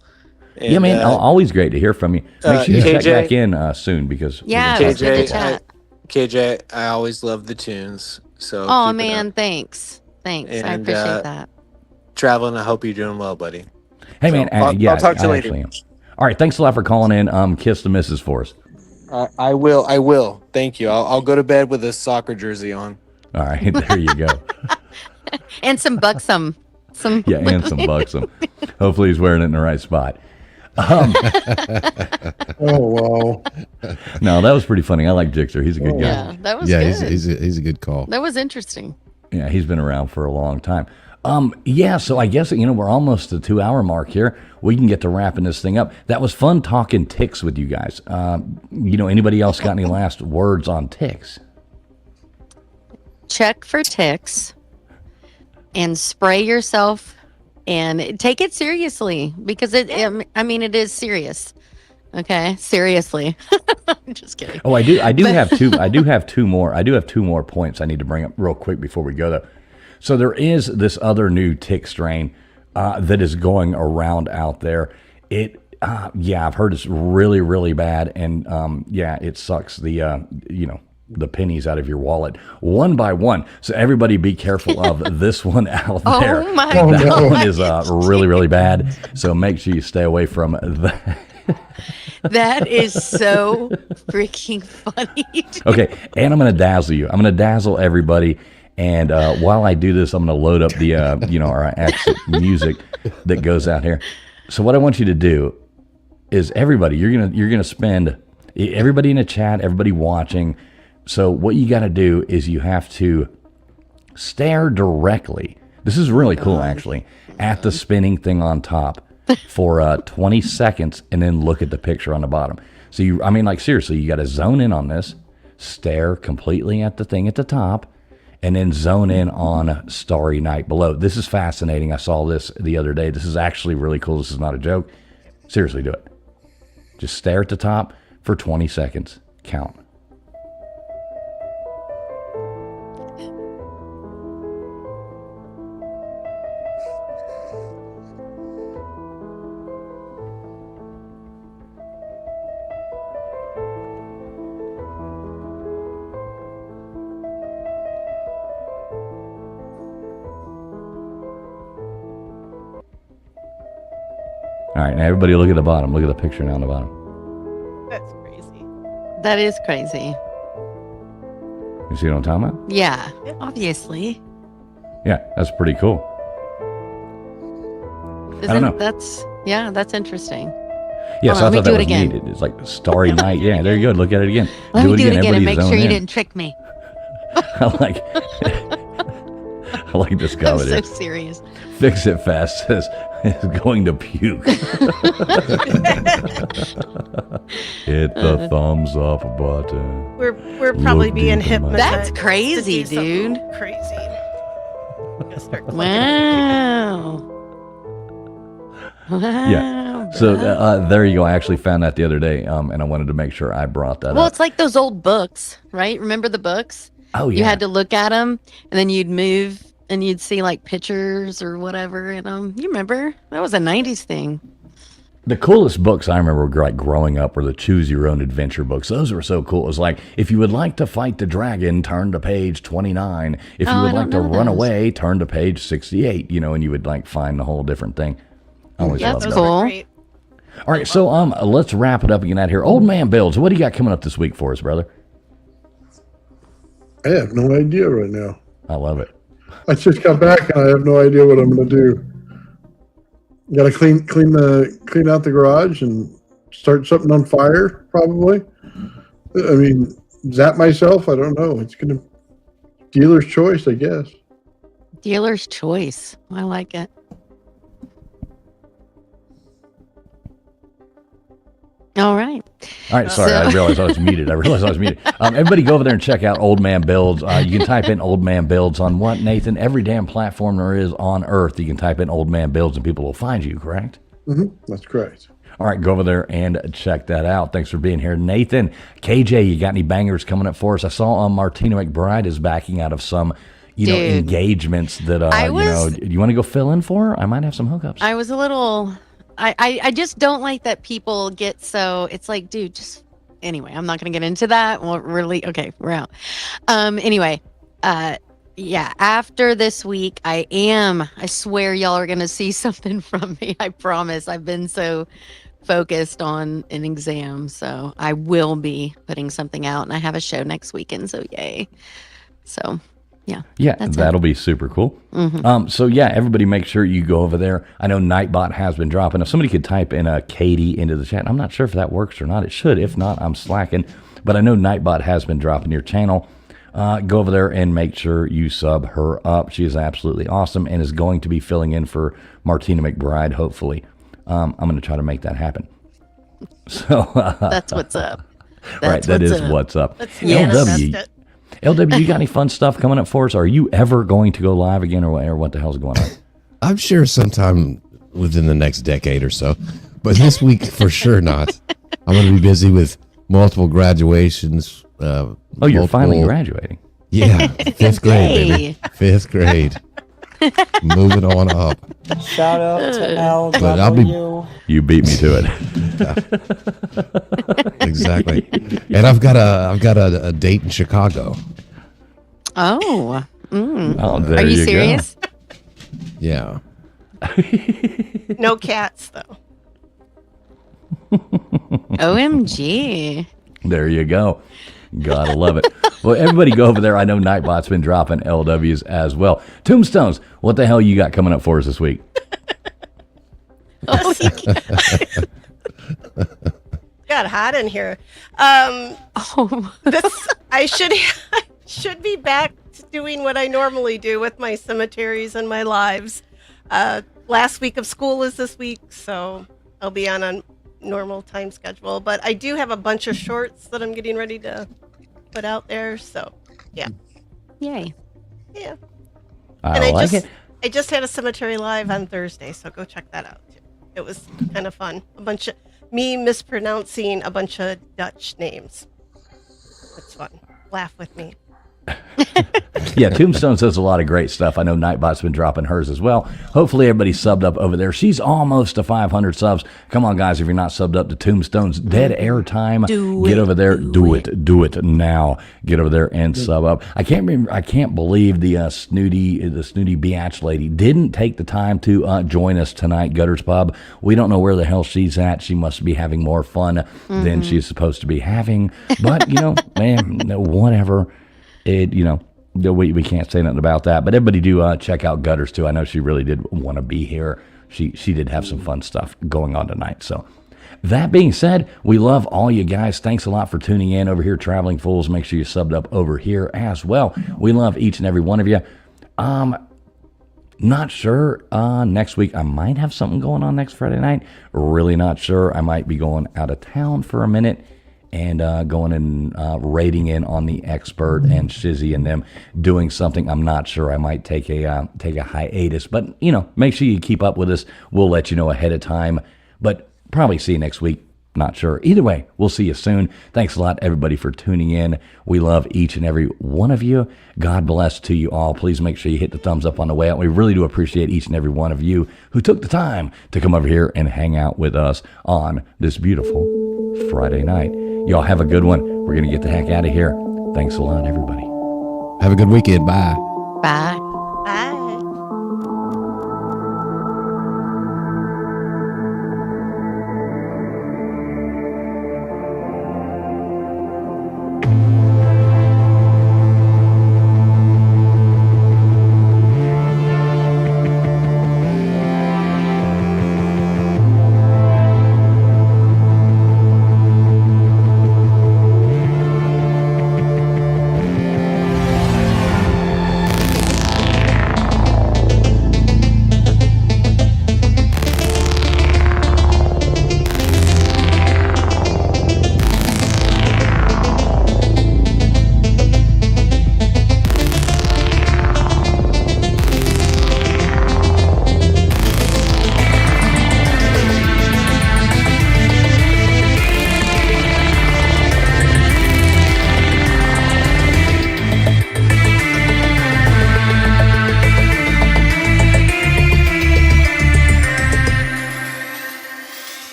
And, yeah, man, always great to hear from you. Make sure you check KJ, back in soon because Yeah, we're it was gonna good talk to football. chat. KJ, I always love the tunes. So Oh keep it man, up. thanks. I And, appreciate that. Traveling. I hope you're doing well, buddy. Hey, So, man, I'll talk to you I later. actually am. All right, thanks a lot for calling in. Kiss the missus for us. I will. Thank you. I'll go to bed with a soccer jersey on. All right, there you go. And some buxom. Yeah, and some buxom. Hopefully he's wearing it in the right spot. Oh wow! No, that was pretty funny. I like Jixer. He's a good guy. Yeah, that was Yeah, good. he's a good call. That was interesting. Yeah, he's been around for a long time. Yeah, so I guess we're almost at the 2 hour mark here. We can get to wrapping this thing up. That was fun talking ticks with you guys. Anybody else got any last words on ticks? Check for ticks and spray yourself and take it seriously because it is serious. Okay, seriously. I'm just kidding. Oh, I do have two. I do have two more points I need to bring up real quick before we go though. So there is this other new tick strain that is going around out there. I've heard it's really, really bad, and it sucks the pennies out of your wallet one by one. So everybody be careful of this one out there. Oh my That God. one is really, really bad. So make sure you stay away from that. That is so freaking funny. Okay, and I'm going to dazzle you. I'm going to dazzle everybody. And while I do this, I'm going to load up the our exit music that goes out here. So what I want you to do is everybody, you're gonna spend everybody in the chat, everybody watching. So what you got to do is you have to stare directly. This is really cool, actually, at the spinning thing on top for 20 seconds, and then look at the picture on the bottom. So seriously, you got to zone in on this, stare completely at the thing at the top, and then zone in on Starry Night below. This is fascinating. I saw this the other day. This is actually really cool. This is not a joke. Seriously, do it. Just stare at the top for 20 seconds. Count. All right, now everybody look at the bottom. Look at the picture down the bottom. That's crazy. That is crazy. You see what I'm talking about? Yeah, obviously. Yeah, that's pretty cool. I don't know. That's interesting. Yes, Hold on, I thought that let me was do it again. neat. It's like Starry Night. Yeah, there you go. Look at it again. Let me do it again and Everybody make zone sure you in. didn't trick me. I like this I'm comment so here. serious. Fix It Fast says is going to puke. Hit the thumbs up button. We're probably Look being deep in my- hypnotized. That's crazy, to do something dude. Crazy. I'm gonna start clicking. Wow. Yeah. So there you go. I actually found that the other day, and I wanted to make sure I brought that Well, up. it's like those old books, right? Remember the books? Oh, You yeah. had to look at them, and then you'd move, and you'd see like pictures or whatever in them. You remember? That was a 90s thing. The coolest books I remember like growing up were the Choose Your Own Adventure books. Those were so cool. It was like, if you would like to fight the dragon, turn to page 29. If you Oh, would I like don't to know run those. away, turn to page 68, and you would like find the whole different thing. I always That's loved cool. that. All right, so let's wrap it up again out here. Old Man Builds, what do you got coming up this week for us, brother? I have no idea right now. I love it. I just got back and I have no idea what I'm going to do. Got to clean out the garage and start something on fire, probably. I mean, zap myself. I don't know. It's going to dealer's choice, I guess. Dealer's choice. I like it. All right. All right, sorry, I realized I was muted. Everybody go over there and check out Old Man Builds. You can type in Old Man Builds on what, Nathan? Every damn platform there is on Earth. You can type in Old Man Builds and people will find you, correct? That's correct. All right, go over there and check that out. Thanks for being here. Nathan, KJ, you got any bangers coming up for us? I saw Martina McBride is backing out of some, Dude. engagements that, you want to go fill in for her? I might have some hookups. I was a little... I just don't like that people get so... It's like, dude, just... Anyway, I'm not going to get into that. Well, really... Okay, we're out. Anyway, yeah, after this week, I swear y'all are going to see something from me. I promise. I've been so focused on an exam, so I will be putting something out, and I have a show next weekend, so yay. So... Yeah, that'll be super cool. So everybody make sure you go over there. I know Nightbot has been dropping. If somebody could type in Katie into the chat, I'm not sure if that works or not. It should. If not, I'm slacking. But I know Nightbot has been dropping your channel. Go over there and make sure you sub her up. She is absolutely awesome and is going to be filling in for Martina McBride, hopefully. I'm going to try to make that happen. So that's what's up. Right, that is what's up. Let's manifest it. LW, you got any fun stuff coming up for us? Are you ever going to go live again, or what the hell's going on? I'm sure sometime within the next decade or so, but this week for sure not. I'm going to be busy with multiple graduations. You're finally graduating. Yeah, fifth grade, baby. Fifth grade. Moving on up. Shout out to LW. But I'll be- You beat me to it. Exactly. And I've got a date in Chicago. Oh. Oh, there Are you you go. serious? Yeah. No cats, though. OMG. There you go. Gotta love it. Well, everybody go over there. I know Nightbot's been dropping LWs as well. Tombstones, what the hell you got coming up for us this week? Oh, got hot in here. I should be back to doing what I normally do with my cemeteries and my lives. Last week of school is this week, so I'll be on a normal time schedule. But I do have a bunch of shorts that I'm getting ready to put out there. So, yeah. Yay. Yeah. I just had a cemetery live on Thursday, so go check that out too. It was kind of fun. A bunch of me mispronouncing a bunch of Dutch names. It's fun. Laugh with me. Yeah, Tombstone says a lot of great stuff. I know Nightbot's been dropping hers as well. Hopefully everybody's subbed up over there. She's almost to 500 subs. Come on, guys, if you're not subbed up to Tombstone's Dead Air Time, get over there. Do it now. Get over there and sub up. I can't believe the snooty biatch lady didn't take the time to join us tonight, Gutters Pub. We don't know where the hell she's at. She must be having more fun than she's supposed to be having. But, man, whatever. We can't say nothing about that. But everybody do check out Gutters, too. I know she really did want to be here. She did have some fun stuff going on tonight. So that being said, we love all you guys. Thanks a lot for tuning in over here, Traveling Fools. Make sure you subbed up over here as well. We love each and every one of you. Not sure. Next week, I might have something going on next Friday night. Really not sure. I might be going out of town for a minute and going and raiding in on the Expert and Shizzy and them doing something. I'm not sure. I might take a hiatus, but make sure you keep up with us. We'll let you know ahead of time, but probably see you next week. Not sure. Either way, we'll see you soon. Thanks a lot, everybody, for tuning in. We love each and every one of you. God bless to you all. Please make sure you hit the thumbs up on the way out. We really do appreciate each and every one of you who took the time to come over here and hang out with us on this beautiful Friday night. Y'all have a good one. We're going to get the heck out of here. Thanks a lot, everybody. Have a good weekend. Bye. Bye. Bye.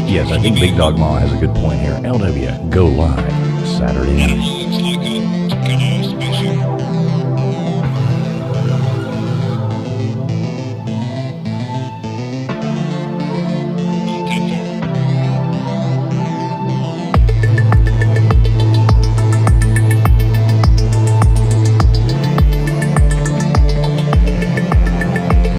Yes, I think Big Dog Ma has a good point here. LW, go live Saturday night.